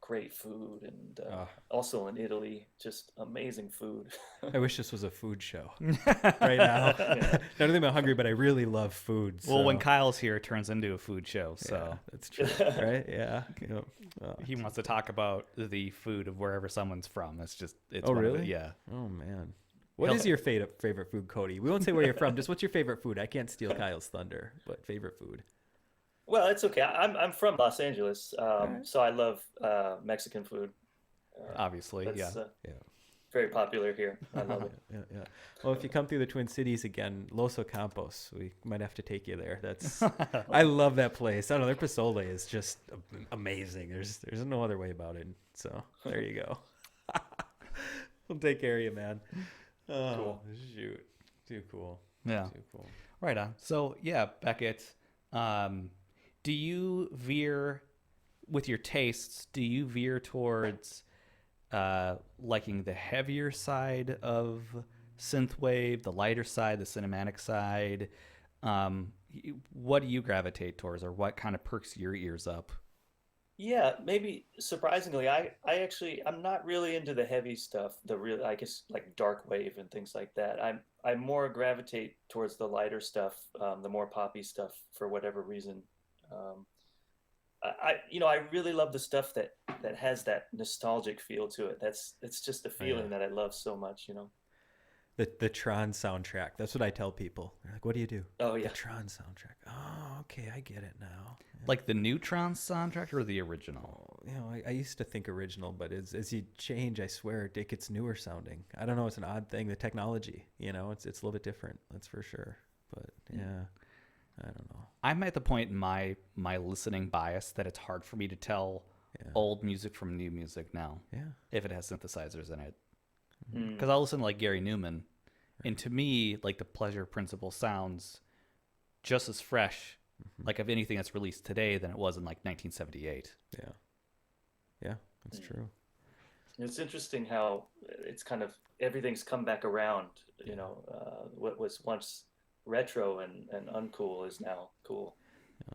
great food, and also in Italy, just amazing food. I wish this was a food show right now. Not only am I hungry, but I really love food. Well, when Kyle's here, it turns into a food show. So that's true, right? Yeah. He wants to talk about the food of wherever someone's from. It's really? Yeah. Oh man. What is your favorite food, Cody? We won't say where you're from. Just what's your favorite food? I can't steal Kyle's thunder, but favorite food. Well, it's okay. I'm from Los Angeles, so I love Mexican food. Obviously, very popular here. I love it. Yeah. Well, if you come through the Twin Cities again, Los Ocampos, we might have to take you there. I love that place. I don't know, their pozole is just amazing. There's no other way about it. So there you go. We'll take care of you, man. Oh, cool. Shoot. Too cool. Yeah. Too cool. Right on. So Beckett, do you veer with your tastes? Do you veer towards liking the heavier side of synthwave, the lighter side, the cinematic side? What do you gravitate towards, or what kind of perks your ears up? Yeah, maybe surprisingly, I'm not really into the heavy stuff. I guess like dark wave and things like that. I more gravitate towards the lighter stuff, the more poppy stuff for whatever reason. I really love the stuff that has that nostalgic feel to it. It's just a feeling that I love so much. The Tron soundtrack. That's what I tell people. They're like, "What do you do?" Oh yeah, the Tron soundtrack. Oh, okay, I get it now. Yeah. Like the new Tron soundtrack or the original? I used to think original, but as you change, I swear, it gets newer sounding. I don't know. It's an odd thing. The technology, it's a little bit different. That's for sure. But yeah, I don't know. I'm at the point in my listening bias that it's hard for me to tell old music from new music now. Yeah, if it has synthesizers in it. Because I'll listen to like Gary Newman, and to me, like the Pleasure Principle sounds just as fresh, like of anything that's released today than it was in like 1978. Yeah, that's true. It's interesting how it's kind of everything's come back around. What was once retro and uncool is now cool.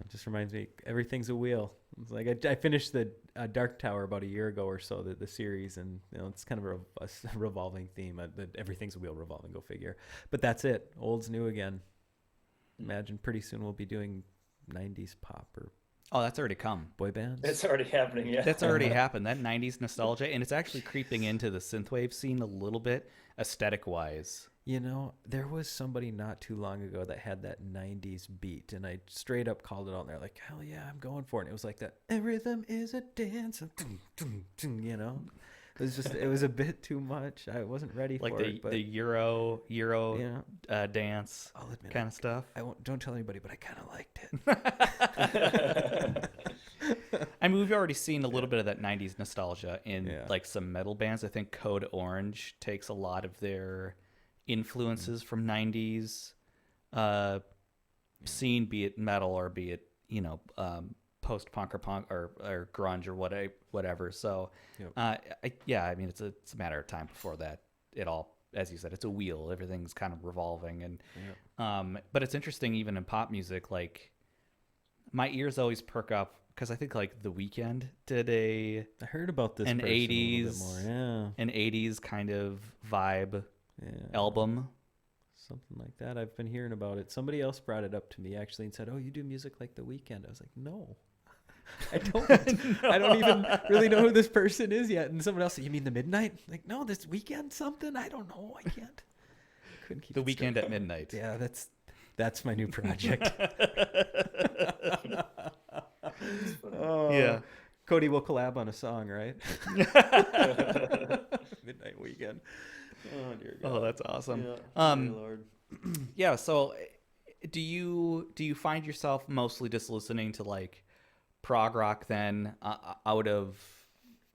It just reminds me, everything's a wheel. It's like I finished the Dark Tower about a year ago or so, the series, and it's kind of a revolving theme. Everything's a wheel, revolving. Go figure. But that's it. Old's new again. Imagine pretty soon we'll be doing 90s pop or that's already come. Boy bands. It's already happening. Yeah, that's already happened. That 90s nostalgia, and it's actually creeping into the synthwave scene a little bit, aesthetic wise. There was somebody not too long ago that had that 90s beat, and I straight up called it out, and they're like, hell yeah, I'm going for it. And it was like that, rhythm is a dance, It was a bit too much. I wasn't ready for it. Like the Euro dance kind of stuff. Don't tell anybody, but I kind of liked it. I mean, we've already seen a little bit of that 90s nostalgia in like some metal bands. I think Code Orange takes a lot of their influences from 90s scene, be it metal or be it post-punk or punk or grunge or whatever. So I mean it's a matter of time before that it all, as you said, it's a wheel, everything's kind of revolving. And but it's interesting, even in pop music, like my ears always perk up because I think like The Weeknd did I heard about this an person 80s a little bit more. an 80s kind of vibe album, something like that. I've been hearing about it. Somebody else brought it up to me actually and said, "Oh, you do music like The Weeknd?" I was like, "No, I don't. No. I don't even really know who this person is yet." And someone else said, "You mean The Midnight?" Like, no, this Weeknd something. I don't know. I can't. Couldn't keep The it Weeknd straight. at Midnight. Yeah, that's my new project. Yeah, Cody will collab on a song, right? Midnight Weekend. Oh dear God. Oh, that's awesome. Yeah, dear Lord. Yeah. So, do you find yourself mostly just listening to like prog rock then, out of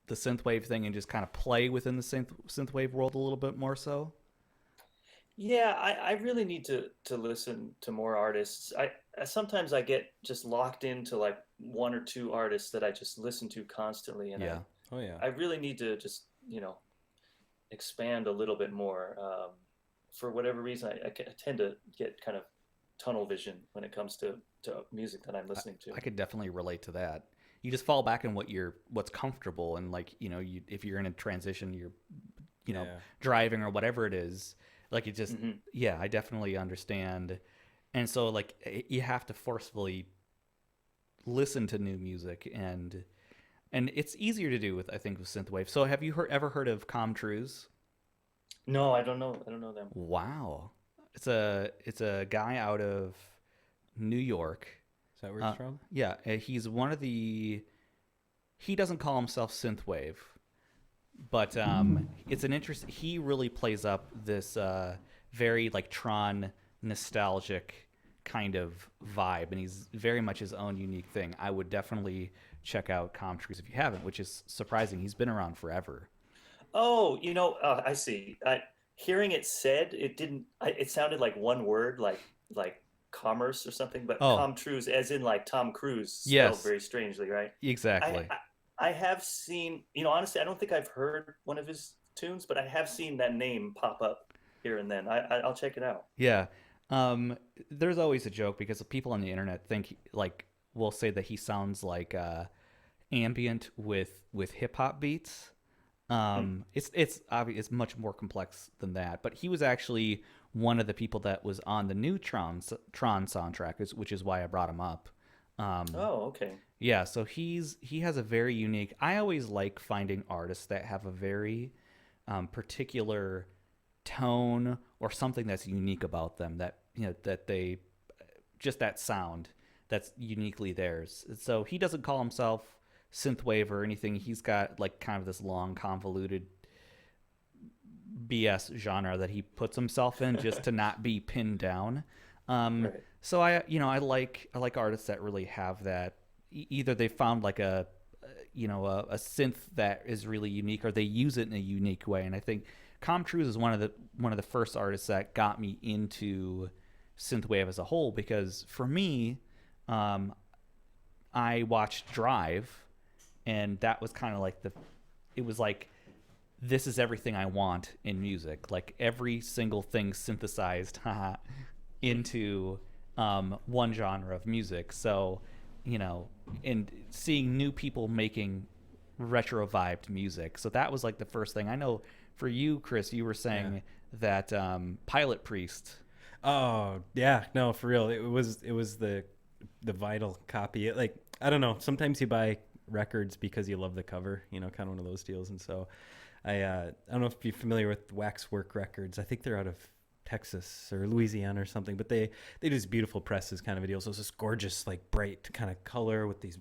the synthwave thing, and just kind of play within the synthwave world a little bit more so? Yeah, I really need to listen to more artists. Sometimes I get just locked into like one or two artists that I just listen to constantly, and I really need to just expand a little bit more. For whatever reason, I tend to get kind of tunnel vision when it comes to music that I'm listening to. I could definitely relate to that. You just fall back in what's comfortable, and like if you're in a transition, you're driving or whatever it is. Like it just, I definitely understand. And so like you have to forcefully listen to new music, and it's easier to do with synthwave. So have you ever heard of Comtrues? No, I don't know them. Wow. It's a guy out of New York. Is that where he's from? Yeah, he's one of he doesn't call himself synthwave. But it's an interest. He really plays up this very like Tron nostalgic kind of vibe, and he's very much his own unique thing. I would definitely check out Comtrues if you haven't, which is surprising. He's been around forever. Oh, I see. Hearing it said, it didn't. It sounded like one word, like commerce or something. But Comtrues, as in like Tom Cruise, spelled very strangely, right? Exactly. I have seen, honestly, I don't think I've heard one of his tunes, but I have seen that name pop up here and then. I'll check it out. Yeah. There's always a joke because people on the internet will say that he sounds like ambient with hip hop beats. It's obvious, it's much more complex than that, but he was actually one of the people that was on the new Tron soundtrack, which is why I brought him up. Okay. Yeah, so he has a very unique. I always like finding artists that have a very particular tone or something that's unique about them, that that they just that sound that's uniquely theirs. So he doesn't call himself synthwave or anything. He's got like kind of this long convoluted BS genre that he puts himself in just to not be pinned down. Right. So I like artists that really have that. Either they found like a synth that is really unique, or they use it in a unique way. And I think Comtrues is one of the first artists that got me into synthwave as a whole, because for me, I watched Drive, and that was kind of like it was like, this is everything I want in music. Like every single thing synthesized into one genre of music. So, and seeing new people making retro vibed music. So that was like the first thing. I know for you, Chris, you were saying that Pilot Priest. Oh yeah, no, for real. It was the vital copy. Like, I don't know. Sometimes you buy records because you love the cover, kind of one of those deals. And so I don't know if you're familiar with Waxwork Records. I think they're out of Texas or Louisiana or something, but they do this beautiful presses kind of a deal. So it's this gorgeous, like, bright kind of color with these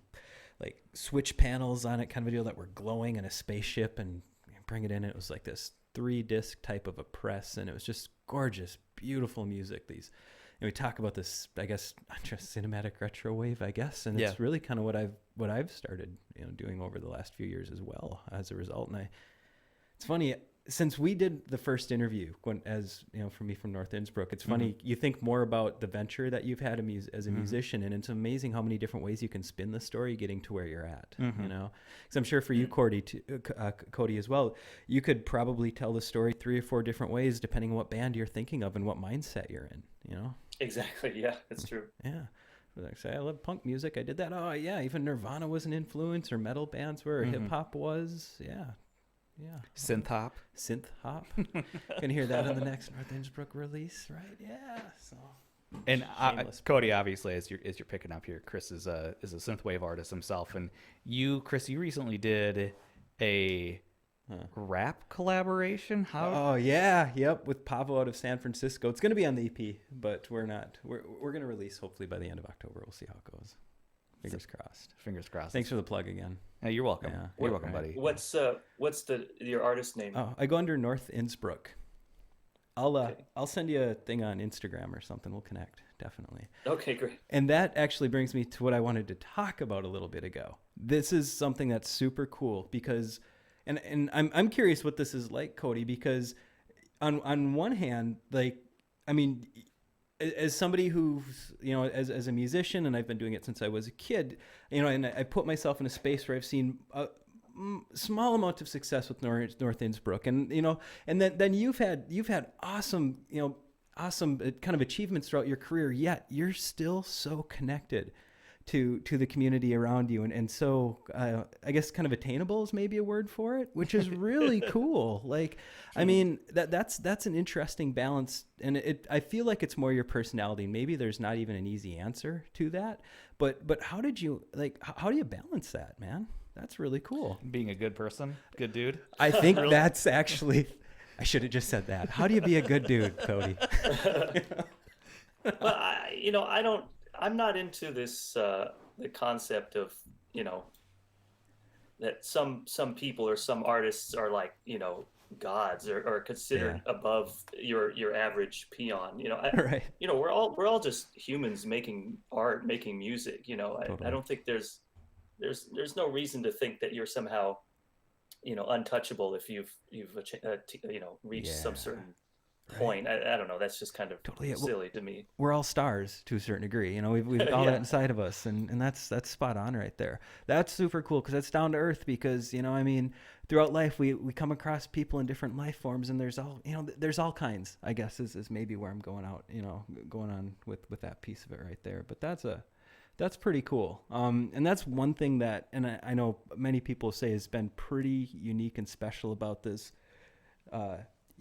like switch panels on it kind of a deal that were glowing in a spaceship, and bring it in. It was like this 3-disc type of a press, and it was just gorgeous, beautiful music. And we talk about this, I guess, just cinematic retro wave, I guess, and it's really kind of what I've started doing over the last few years as well as a result. And it's funny, since we did the first interview, for me from North Innsbruck, it's funny, you think more about the venture that you've had as a musician, and it's amazing how many different ways you can spin the story getting to where you're at, because I'm sure for you, Cody, as well, you could probably tell the story 3 or 4 different ways depending on what band you're thinking of and what mindset you're in, Exactly. Yeah, that's true. Yeah. Like, say, I love punk music. I did that. Oh, yeah. Even Nirvana was an influence, or metal bands were, or hip hop was. Yeah. Yeah. Synth hop. Gonna hear that on the next North Innsbruck release, right? Yeah. So. And Cody, obviously, as you're picking up here, Chris is a synthwave artist himself, and Chris, you recently did a rap collaboration. Oh yeah, yep, with Pavo out of San Francisco. It's gonna be on the EP, but we're gonna release hopefully by the end of October. We'll see how it goes. Fingers crossed. Fingers crossed. Thanks for the plug again. Hey, you're welcome. Yeah. You're welcome, buddy. What's your artist name? Oh, I go under North Innsbruck. I'll send you a thing on Instagram or something. We'll connect, definitely. Okay, great. And that actually brings me to what I wanted to talk about a little bit ago. This is something that's super cool because, and I'm curious what this is like, Cody, because on one hand, like, I mean, as somebody who's, as a musician, and I've been doing it since I was a kid, and I put myself in a space where I've seen a small amount of success with North Innsbruck, and and then you've had awesome, awesome kind of achievements throughout your career, yet you're still so connected to the community around you, and so I guess kind of attainable is maybe a word for it, which is really cool. Like, I mean, that's an interesting balance, and I feel like it's more your personality. Maybe there's not even an easy answer to that, but how do you balance that, man? That's really cool. Being a good person, good dude. I think that's actually, I should have just said that. How do you be a good dude, Cody? Well, I'm not into this the concept of that some people or some artists are like gods or considered above your average peon. Right. We're all just humans making art, making music. Totally. I don't think there's no reason to think that you're somehow untouchable if you've reached some certain point. I don't know. That's just kind of silly to me. We're all stars to a certain degree. We've all that inside of us, and that's spot on right there. That's super cool because that's down to earth. Because throughout life we come across people in different life forms, and there's all kinds. I guess is maybe where I'm going on with that piece of it right there. But that's pretty cool. And that's one thing that, and I know many people say has been pretty unique and special about this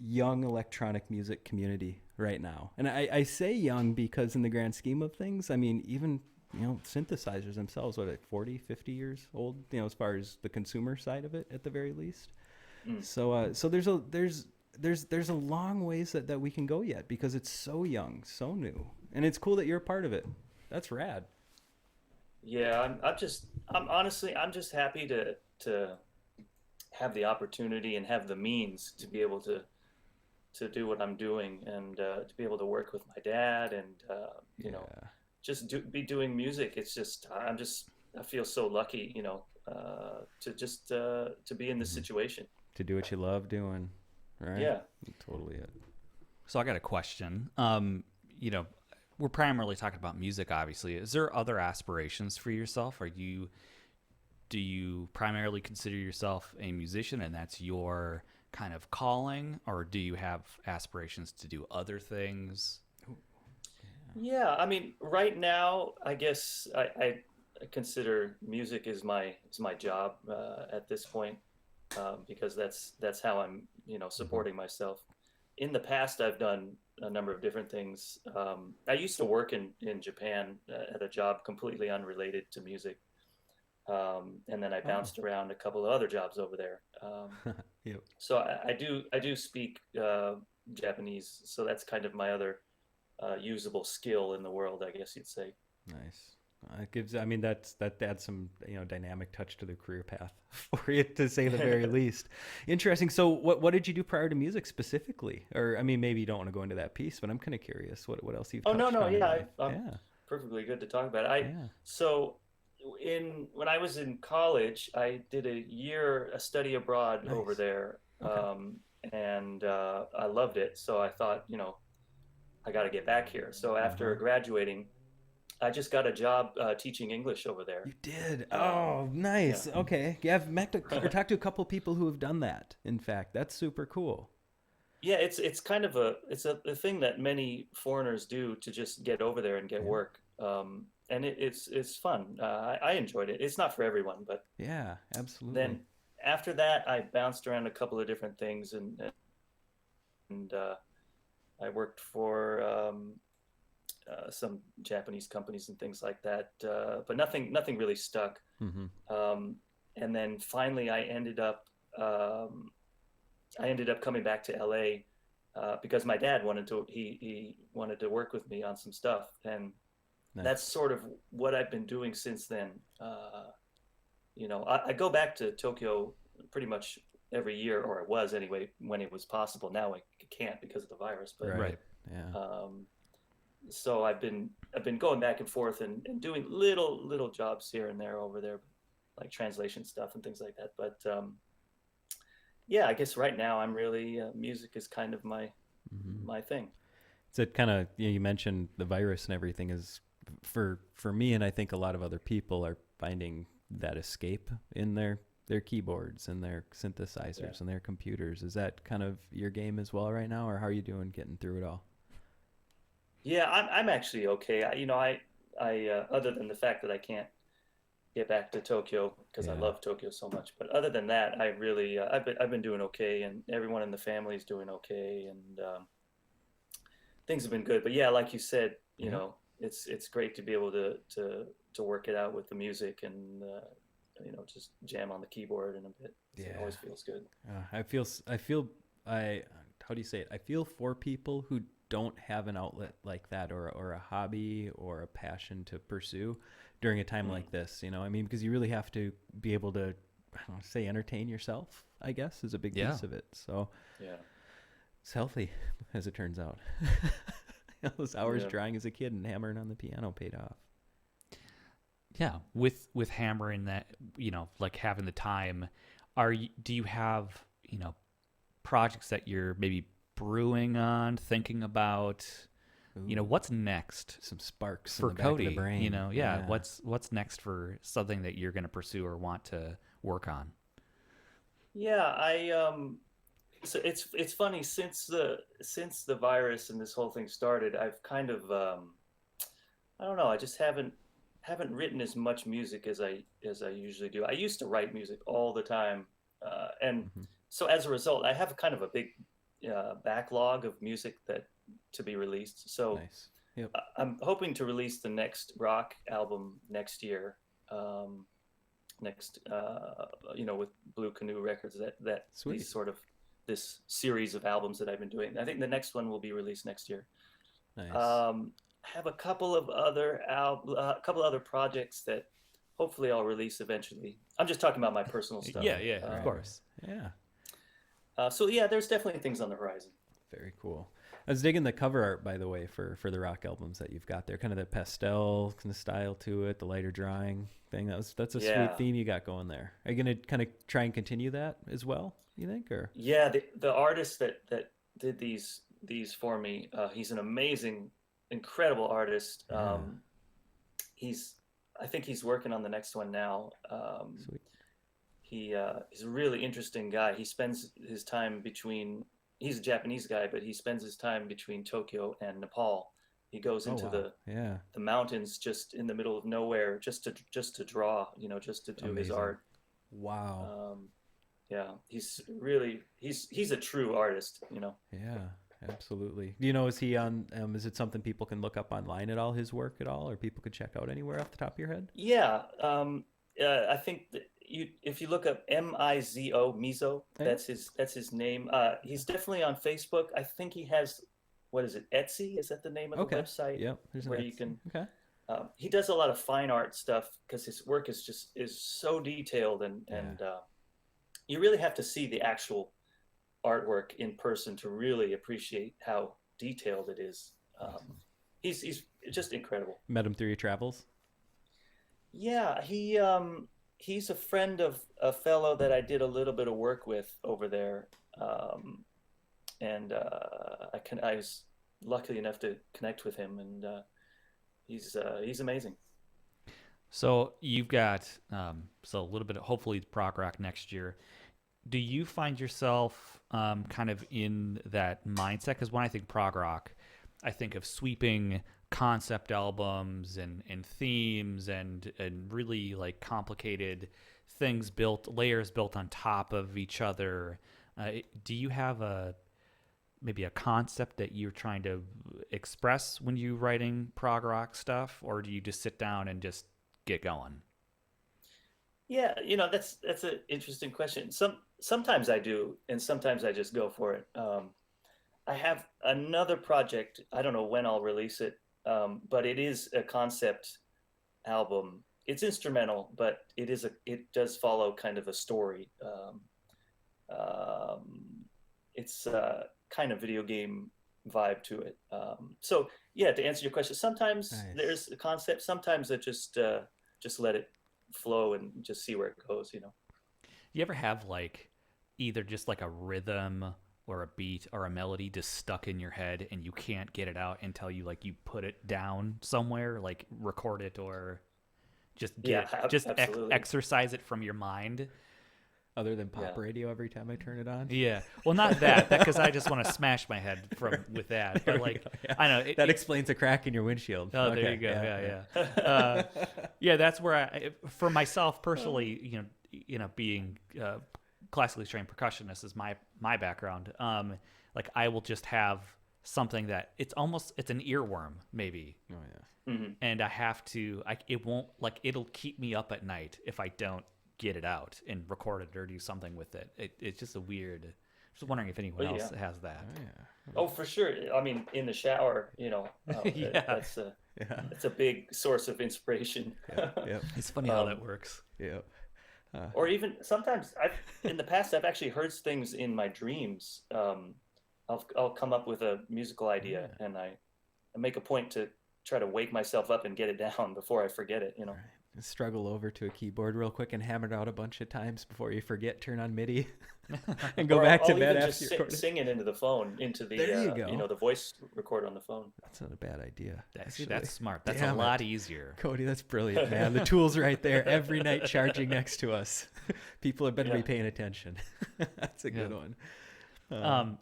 young electronic music community right now. And I say young because in the grand scheme of things, I mean, even, synthesizers themselves, like 40, 50 years old, as far as the consumer side of it at the very least. So there's a long ways that we can go yet because it's so young, so new. And it's cool that you're a part of it. That's rad. Yeah, I'm just happy to have the opportunity and have the means to be able to do what I'm doing, and to be able to work with my dad, and just be doing music. It's just I feel so lucky, to be in this situation. To do what you love doing, right? Yeah, totally it. So I got a question. We're primarily talking about music, obviously. Is there other aspirations for yourself? Do you primarily consider yourself a musician and that's your kind of calling, or do you have aspirations to do other things? Yeah, I mean, right now, I guess I consider music is my job at this point, because that's how I'm, Hmm. supporting myself. In the past, I've done a number of different things. I used to work in Japan at a job completely unrelated to music, and then I Oh. bounced around a couple of other jobs over there. Yep. So I do speak Japanese, so that's kind of my other usable skill in the world, I guess you'd say. Nice. It gives. I mean, that adds some dynamic touch to the career path for you, to say the very least. Interesting. So, what did you do prior to music specifically? Or I mean, maybe you don't want to go into that piece, but I'm kind of curious what else you've Oh no, touched no, on in yeah, life. I'm Yeah. perfectly good to talk about. I Yeah. so in when I was in college, I did a study abroad over Nice. there, Okay. and I loved it. So I thought, I got to get back here. So Uh after huh. graduating, I just got a job teaching English over there. You did. Um, Oh, yeah. nice. Okay. Yeah, I've met or talked to a couple people who have done that. In fact, that's super cool. Yeah, it's kind of a thing that many foreigners do to just get over there and get Yeah. work. And it's fun. I enjoyed it. It's not for everyone, but Yeah. Absolutely. then after that, I bounced around a couple of different things, and I worked for some Japanese companies and things like that. But nothing really stuck. Mm-hmm. Um, and then finally, um, I ended up coming back to LA because my dad he wanted to work with me on some stuff, and that's Nice. sort of what I've been doing since then. I go back to Tokyo pretty much every year, or it was anyway when it was possible. Now I can't because of the virus, but Right. Right. Yeah. um, so I've been going back and forth and doing little jobs here and there over there, like translation stuff and things like that. But yeah, I guess right now I'm really music is kind of my Mm-hmm. my thing. So it kind of you mentioned the virus and everything is for me, and I think a lot of other people are finding that escape in their keyboards and their Yeah. synthesizers and their computers. Is that kind of your game as well right now, or how are you doing getting through it all? Yeah, I'm actually okay. I other than the fact that I can't get back to Tokyo because I Yeah. love Tokyo so much, but other than that, I really I've been doing okay, and everyone in the family is doing okay, and things have been good. But yeah, like you said, Yeah. it's great to be able to work it out with the music and just jam on the keyboard in a bit. It Yeah. always feels good. I how do you say it? I feel for people who don't have an outlet like that, or a hobby or a passion to pursue during a time Mm, like this. I mean, because you really have to be able to, I don't know, say entertain yourself, I guess, is a big Yeah. piece of it. So yeah, it's healthy, as it turns out. Those hours yeah. drawing as a kid and hammering on the piano paid off. Yeah. With hammering that, like having the time, do you have, projects that you're maybe brewing on, thinking about, Ooh, what's next some sparks in for the back of the Cody? brain. Yeah, what's next for something that you're going to pursue or want to work on? Yeah, so it's funny since the virus and this whole thing started, I've kind of I don't know, I just haven't written as much music as I usually do. I used to write music all the time, and Hmm. so as a result, I have kind of a big backlog of music that to be released. So Nice. Yep. I'm hoping to release the next rock album next year. Um, Next, with Blue Canoe Records, that Sweet. these sort of this series of albums that I've been doing. I think the next one will be released next year. Nice. I have a couple other projects that hopefully I'll release eventually. I'm just talking about my personal stuff. Yeah, yeah, of Right. course. Yeah. So yeah, there's definitely things on the horizon. Very cool. I was digging the cover art, by the way, for the rock albums that you've got there. Kind of the pastel kind of style to it, the lighter drawing thing. That's a Yeah, sweet theme you got going there. Are you gonna kind of try and continue that as well? You think, or yeah. The artist that did these for me, he's an amazing, incredible artist. yeah, He's I think he's working on the next one now. sweet. He's a really interesting guy. He spends his time between. He's a Japanese guy, but he spends his time between Tokyo and Nepal, He goes Oh, into wow. Yeah. the mountains just in the middle of nowhere just to draw, just to do his Amazing. art. Wow. Yeah, he's a true artist. Yeah, absolutely. Do you know, is he on, is it something people can look up online at all, his work at all, or people could check out anywhere off the top of your head? Yeah, I think that if you look up Mizo, Yeah. that's his name. He's definitely on Facebook. I think he has, what is it, Etsy? Is that the name of the Okay. website? Yep. There's an Where you Etsy. can. Okay. He does a lot of fine art stuff because his work is so detailed, and you really have to see the actual artwork in person to really appreciate how detailed it is. He's just incredible. Met him through your travels? Yeah, he's a friend of a fellow that I did a little bit of work with over there, and I was lucky enough to connect with him, and he's amazing. So you've got so a little bit of hopefully prog rock next year. Do you find yourself kind of in that mindset? Because when I think prog rock, I think of sweeping concept albums and themes and really like complicated things layers built on top of each other. Do you have maybe a concept that you're trying to express when you're writing prog rock stuff, or do you just sit down and just get going? Yeah, that's an interesting question. Sometimes I do, and sometimes I just go for it. I have another project. I don't know when I'll release it, but it is a concept album. It's instrumental, but it does follow kind of a story. It's kind of video game vibe to it. So yeah, to answer your question, sometimes Nice. there's a concept. Sometimes I just let it flow and just see where it goes. You ever have like either just like a rhythm or a beat or a melody just stuck in your head and you can't get it out until you put it down somewhere, like record it or just exercise it from your mind? Other than pop radio every time I turn it on? Yeah. Well, not that because I just want to smash my head with that. But like, Yeah. I know that explains a crack in your windshield. Oh, Okay. there you go. Yeah. Yeah, that's where for myself personally, being classically trained percussionist is my background. Like I will just have something that it's an earworm maybe. Oh yeah. Mm-hmm. And I have to, it'll keep me up at night if I don't get it out and record it or do something with it. It's just a weird. Just wondering if anyone else has that. Oh, yeah. Oh, for sure. I mean, in the shower, Yeah. that's a big source of inspiration. Yep. It's funny how that works. Yep. Or even sometimes in the past I've actually heard things in my dreams. I'll come up with a musical idea and I make a point to try to wake myself up and get it down before I forget it. Right. Struggle over to a keyboard real quick and hammer it out a bunch of times before you forget. Turn on MIDI and go back to bed after you record it. Sing it into the phone, into the there you go. The voice record on the phone. That's not a bad idea. Actually, that's smart. That's Damn a lot easier. Cody, that's brilliant, man. The tool's right there every night charging next to us. People have better be paying attention. That's a good one. And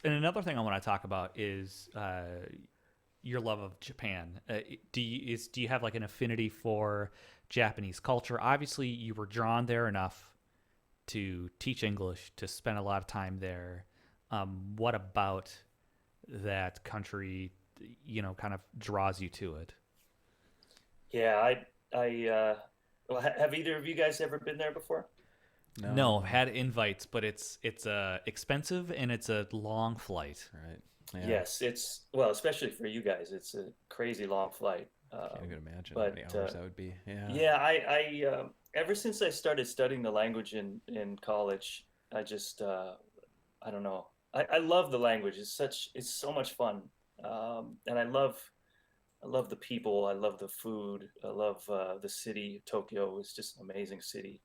another thing I want to talk about is your love of Japan. Do you have like an affinity for Japanese culture? Obviously, you were drawn there enough to teach English, to spend a lot of time there. What about that country, kind of draws you to it? Yeah, well, have either of you guys ever been there before? No, I've had invites, but it's expensive and it's a long flight. Right. Yeah. Yes, especially for you guys, it's a crazy long flight. Can't even imagine how many hours that would be. Yeah. Yeah, I ever since I started studying the language in college, I just I don't know. I love the language. It's so much fun, and I love the people. I love the food. I love the city. Tokyo is just an amazing city.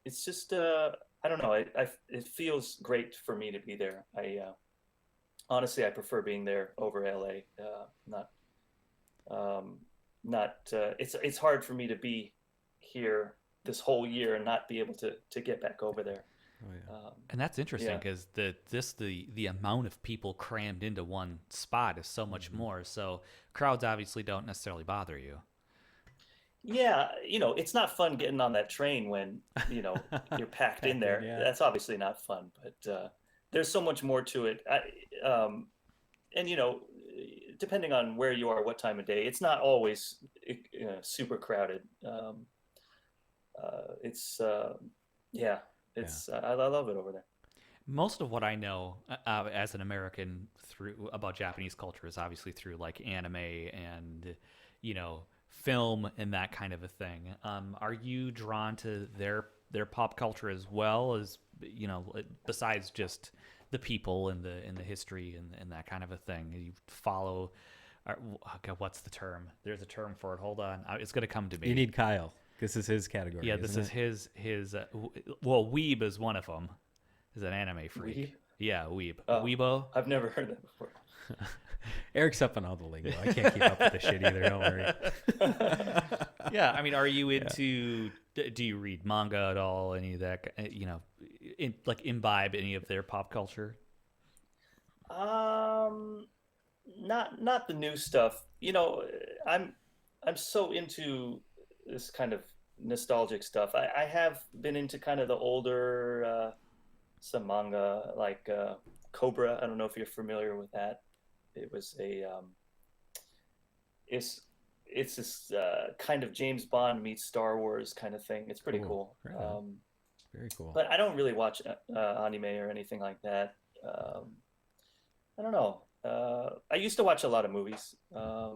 It's just I don't know. It feels great for me to be there. Honestly, I prefer being there over LA. It's hard for me to be here this whole year and not be able to get back over there. Oh, yeah. And that's interesting Yeah. because the amount of people crammed into one spot is so much more. So crowds obviously don't necessarily bother you. Yeah, it's not fun getting on that train when, you're packed in there. yeah. That's obviously not fun, but there's so much more to it. And depending on where you are, what time of day, it's not always super crowded. It's I love it over there. Most of what I know as an American about Japanese culture is obviously through like anime and film and that kind of a thing. Are you drawn to their pop culture as well as besides just the people and the history and that kind of a thing? You follow. Okay, what's the term? There's a term for it. Hold on, it's gonna come to me. You need Kyle. This is his category. Yeah, this is his. Weeb is one of them. Is an anime freak. Weeb? Yeah, Weeb. Oh, Weebo. I've never heard that before. Eric's up on all the lingo. I can't keep up with the shit either. Don't worry. Yeah, I mean, are you into? Do you read manga at all? Any of that? Imbibe any of their pop culture? Not the new stuff. I'm so into this kind of nostalgic stuff. I have been into kind of the older some manga like Cobra. I don't know if you're familiar with that. It was it's this kind of James Bond meets Star Wars kind of thing. It's pretty cool. Right. Very cool. But I don't really watch anime or anything like that. I don't know. I used to watch a lot of movies. I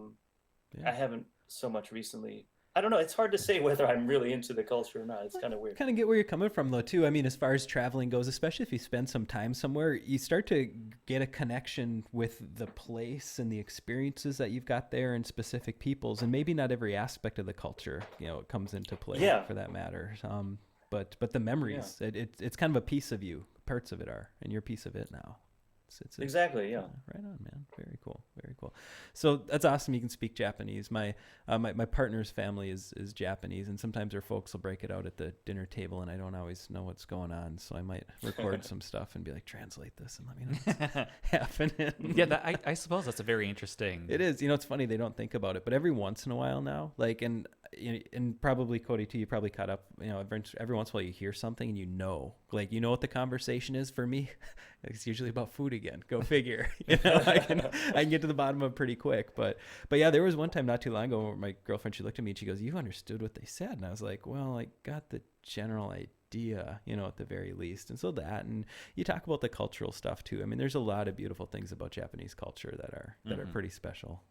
haven't so much recently. I don't know. It's hard to say whether I'm really into the culture or not. It's kind of weird. Kind of get where you're coming from, though, too. I mean, as far as traveling goes, especially if you spend some time somewhere, you start to get a connection with the place and the experiences that you've got there and specific peoples. And maybe not every aspect of the culture, it comes into play for that matter. But the memories, it's kind of a piece of you. Parts of it are, and you're a piece of it now. Exactly, yeah. Right on, man. Very cool. Very cool. So that's awesome. You can speak Japanese. My partner's family is Japanese, and sometimes their folks will break it out at the dinner table, and I don't always know what's going on. So I might record some stuff and be like, translate this and let me know what's happening. Yeah, I suppose that's a very interesting. It is. It's funny. They don't think about it, but every once in a while now, and probably Cody too, you probably caught up, every once in a while you hear something and what the conversation is. For me, it's usually about food again. Go figure. I can get to the bottom of it pretty quick. But yeah, there was one time not too long ago where my girlfriend, she looked at me and she goes, "You understood what they said?" And I was like, "Well, I got the general idea, at the very least." And so and you talk about the cultural stuff too. I mean, there's a lot of beautiful things about Japanese culture that are pretty special.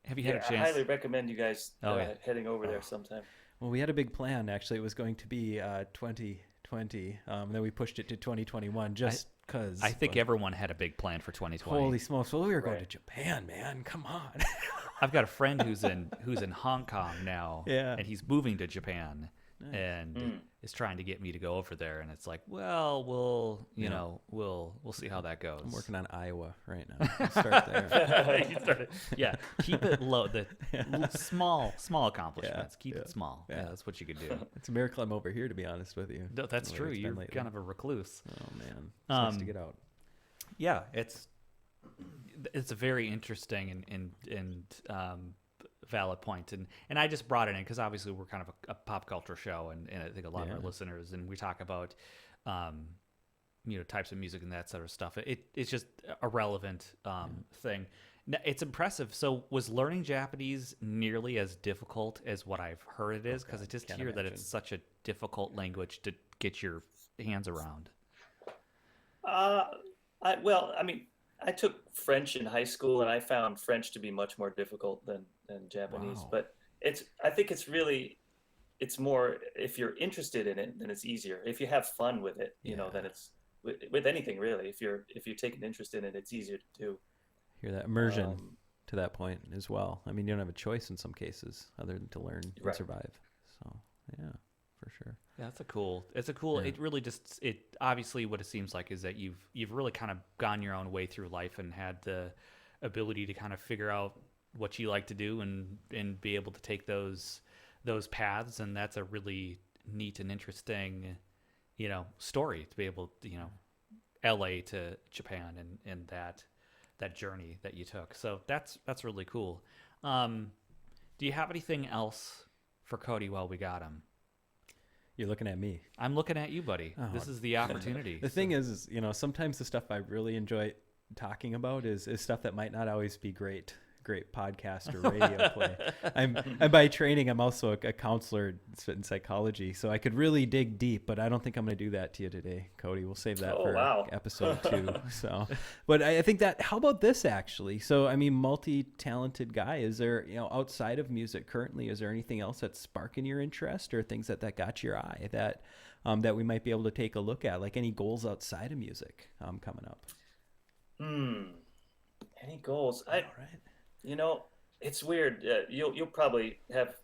Have you had a chance? I highly recommend you guys heading over there sometime. Well, we had a big plan, actually. It was going to be 2020. Then we pushed it to 2021 just because. I think everyone had a big plan for 2020. Holy smokes. Well, we were going to Japan, man. Come on. I've got a friend who's in Hong Kong now, and he's moving to Japan. Nice. And is trying to get me to go over there, and it's like, well, we'll see how that goes. I'm working on Iowa right now. We'll start there. Keep it low. The small accomplishments. Keep it small. Yeah, that's what you could do. It's a miracle I'm over here, to be honest with you. No, that's true. You're kind of a recluse. Oh man, it's nice to get out. Yeah, it's a very interesting and valid point, and I just brought it in because obviously we're kind of a pop culture show, and I think a lot of our listeners, and we talk about types of music and that sort of stuff. It's just a relevant thing. It's impressive. So was learning Japanese nearly as difficult as what I've heard it is? Because I just hear that it's such a difficult language to get your hands around. I took French in high school, and I found French to be much more difficult than Japanese. Wow. But I think it's more, if you're interested in it, then it's easier. If you have fun with it, then it's with anything really. If you take an interest in it, it's easier to do. Hear that immersion to that point as well. I mean, you don't have a choice in some cases other than to learn and survive. So yeah. For sure. Yeah, it's a cool. It really it obviously what it seems like is that you've really kind of gone your own way through life and had the ability to kind of figure out what you like to do and be able to take those paths, and that's a really neat and interesting story to be able to, LA to Japan and that journey that you took. So that's really cool. Do you have anything else for Cody while we got him? You're looking at me. I'm looking at you, buddy. Oh. This is the opportunity. The thing is, sometimes the stuff I really enjoy talking about is stuff that might not always be great podcast or radio play. I'm by training, I'm also a counselor in psychology, so I could really dig deep, but I don't think I'm going to do that to you today, Cody. We'll save that for episode 2. So, but I think that, how about this actually? So, I mean, multi-talented guy. Is there, outside of music currently, is there anything else that's sparking your interest or things that got your eye that we might be able to take a look at? Like any goals outside of music coming up? Any goals? All right. It's weird. You'll probably have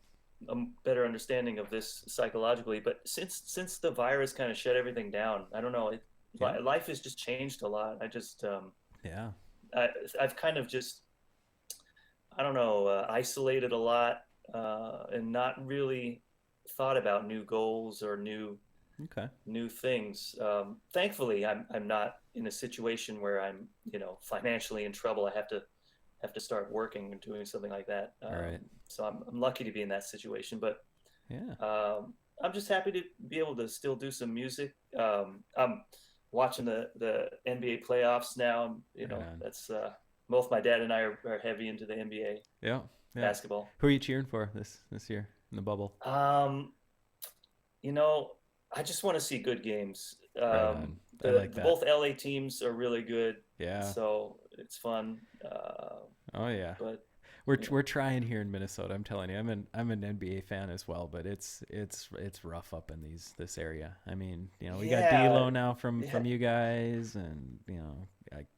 a better understanding of this psychologically, but since the virus kind of shut everything down, I don't know. Life has just changed a lot. I just I've kind of just, I don't know, isolated a lot and not really thought about new goals or new things. Thankfully, I'm not in a situation where I'm financially in trouble. I have to start working and doing something like that. Right. So I'm lucky to be in that situation, but I'm just happy to be able to still do some music. I'm watching the NBA playoffs now. That's both my dad and I are heavy into the NBA basketball. Who are you cheering for this year in the bubble? I just want to see good games. I like that. Both LA teams are really good. Yeah. So it's fun. But we're trying here in Minnesota. I'm telling you, I'm an NBA fan as well, but it's rough up in this area. I mean, we got D'Lo now from you guys, and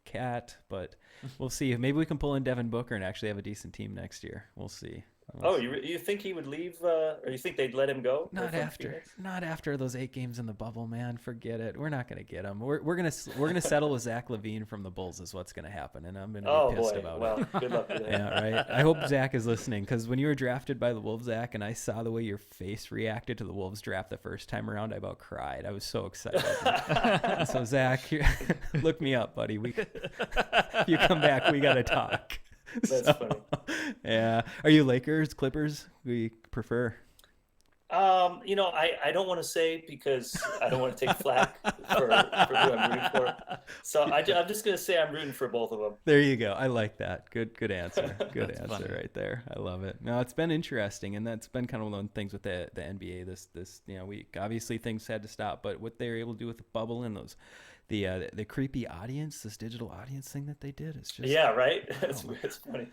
Cat, but we'll see. Maybe we can pull in Devin Booker and actually have a decent team next year. We'll see. You think he would leave, or you think they'd let him go? Not after those 8 games in the bubble, man. Forget it. We're not gonna get him. We're gonna settle with Zach LaVine from the Bulls is what's gonna happen, and I'm gonna be pissed about it. Good luck with that. Yeah, right. I hope Zach is listening, because when you were drafted by the Wolves, Zach, and I saw the way your face reacted to the Wolves draft the first time around, I about cried. I was so excited. So Zach, look me up, buddy. If you come back, we gotta talk. That's funny. Yeah. Are you Lakers, Clippers? We prefer. I don't want to say, because I don't want to take flack for who I'm rooting for. So I'm just going to say I'm rooting for both of them. There you go. I like that. Good answer. Good answer funny. Right there. I love it. No, it's been interesting, and that's been kind of one of the things with the NBA this week. Obviously, things had to stop, but what they were able to do with the bubble and those the creepy audience, this digital audience thing that they did, it's just right. It's funny.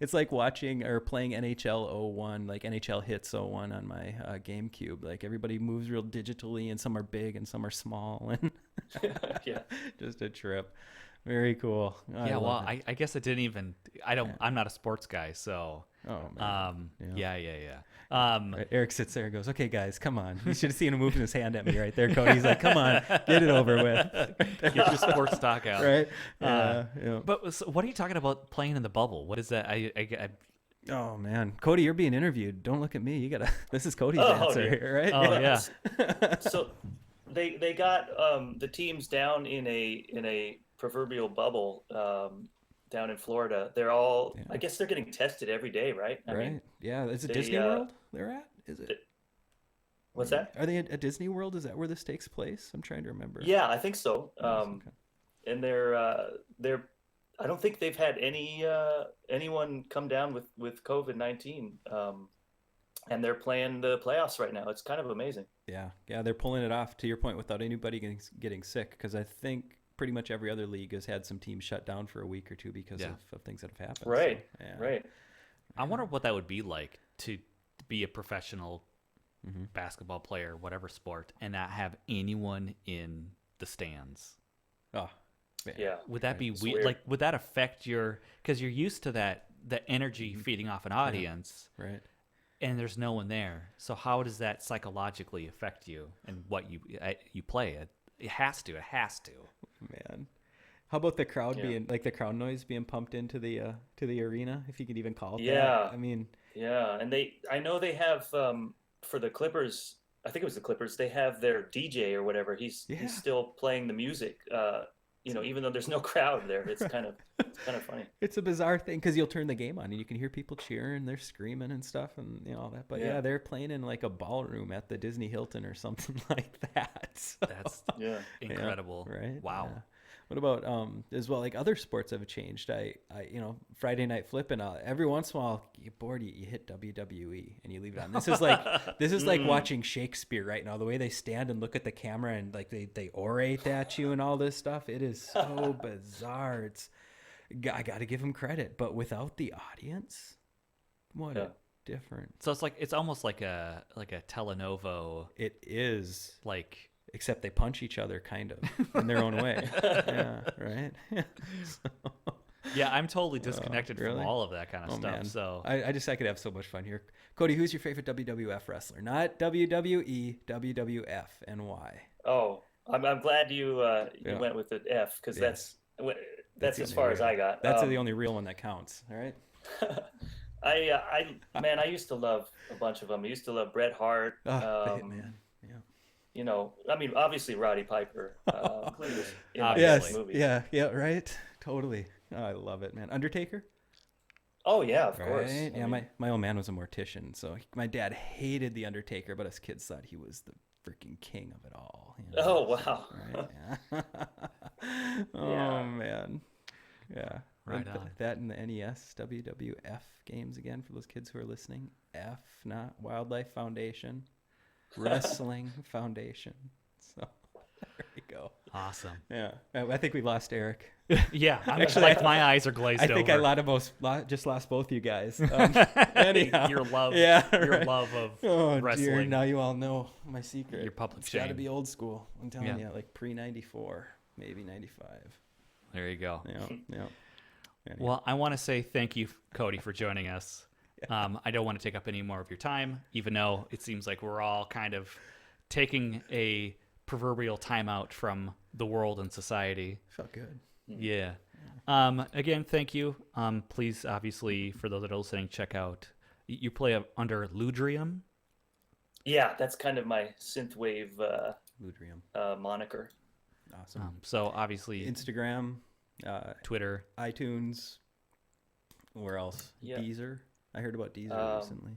It's like watching or playing NHL 01, like NHL Hits 01 on my GameCube. Like everybody moves real digitally, and some are big and some are small, and just a trip. Very cool. I guess it didn't even. I'm not a sports guy, so. Oh man. Yeah. Eric sits there and goes, "Okay, guys, come on." You should have seen him moving his hand at me right there, Cody. He's like, "Come on, get it over with." Get your sports talk out. Right. But so what are you talking about playing in the bubble? What is that? Oh man, Cody, you're being interviewed. Don't look at me. You gotta. This is Cody's answer here, right? Oh yeah. So they got the teams down in a proverbial bubble down in Florida. They're all, I guess they're getting tested every day, right? I mean, yeah. Is it Disney World they're at? Is it? What's that? Are they at Disney World? Is that where this takes place? I'm trying to remember. Yeah, I think so. And they're I don't think they've had anyone come down with COVID-19. And they're playing the playoffs right now. It's kind of amazing. Yeah, they're pulling it off, to your point, without anybody getting sick, because I think pretty much every other league has had some teams shut down for a week or two because of things that have happened. Right, so, right. I wonder what that would be like to be a professional basketball player, whatever sport, and not have anyone in the stands. Oh, yeah. Would that be weird? Like, would that affect because you're used to the energy feeding off an audience, right? And there's no one there. So how does that psychologically affect you and what you play? It has to. Man, how about the crowd being like the crowd noise being pumped into the arena, if you could even call it that? I mean, and I know they have for the Clippers I think it was the Clippers. They have their DJ or whatever. He's still playing the music. Even though there's no crowd there, it's kind of funny. It's a bizarre thing because you'll turn the game on and you can hear people cheering, they're screaming and stuff, and all that. But they're playing in like a ballroom at the Disney Hilton or something like that. So, That's incredible. Right? Wow. Yeah. What about as well? Like other sports have changed. I Friday night flipping. Every once in a while, you get bored. You hit WWE and you leave it on. This is like watching Shakespeare right now. The way they stand and look at the camera and like they orate at you and all this stuff. It is so bizarre. I got to give them credit, but without the audience, what a difference. So it's almost like a telenovo. It is like. Except they punch each other kind of in their own way. Yeah, right? Yeah, I'm totally disconnected from all of that kind of stuff. Man. So I could have so much fun here. Cody, who's your favorite WWF wrestler? Not WWE, WWF, and why? Oh, I'm glad you went with the F, because that's as far as I got. That's the only real one that counts. All right. I used to love a bunch of them. I used to love Bret Hart. The Hitman. Yeah. Obviously Roddy Piper. Yes. Movie. Yeah, right. Totally. Oh, I love it, man. Undertaker? Oh yeah, of course. Yeah, my old man was a mortician, so my dad hated the Undertaker, but us kids thought he was the freaking king of it all. Oh wow. Right? Yeah. Man. Yeah. Right on. That and the NES WWF games again for those kids who are listening. F, not Wildlife Foundation. Wrestling Foundation. So there we go. Awesome. Yeah, I think we lost Eric. Yeah, actually, my eyes are glazed over. I think I just lost both you guys. Anyhow, your love of wrestling. Dear, now you all know my secret. Your public It's shame. got to be old school. I'm telling you, like pre-94, maybe 95. There you go. Yeah. Anyway. Well, I want to say thank you, Cody, for joining us. I don't want to take up any more of your time, even though it seems like we're all kind of taking a proverbial timeout from the world and society. Felt good. Yeah. Again, thank you. Please, obviously, for those that are listening, check out. You play under Ludruim? Yeah, that's kind of my synthwave Ludruim moniker. Awesome. So obviously, Instagram, Twitter, iTunes. Where else? Yeah. Deezer. I heard about Deezer recently.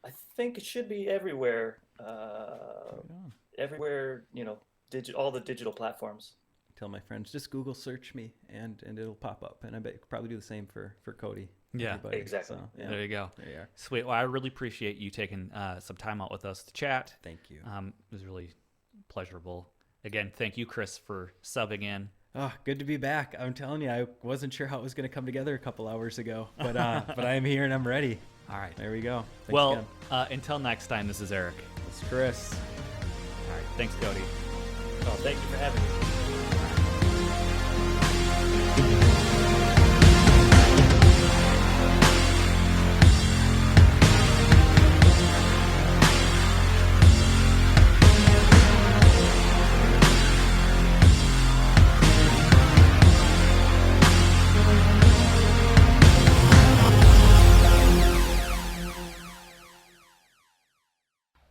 I think it should be everywhere. Everywhere, all the digital platforms. Tell my friends, just Google search me and it'll pop up. And I bet you could probably do the same for Cody. Yeah, everybody. Exactly. So, yeah. There you go. There you are. Sweet. Well, I really appreciate you taking some time out with us to chat. Thank you. It was really pleasurable. Again, thank you, Chris, for subbing in. Oh, good to be back. I'm telling you, I wasn't sure how it was going to come together a couple hours ago, but I am here and I'm ready. All right. There we go. Thanks again. Until next time, this is Eric. It's Chris. All right. Thanks, Cody. Oh, thank you for having me.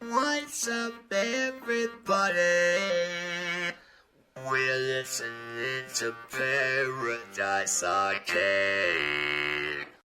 What's up, everybody? We're listening to Paradise Arcade.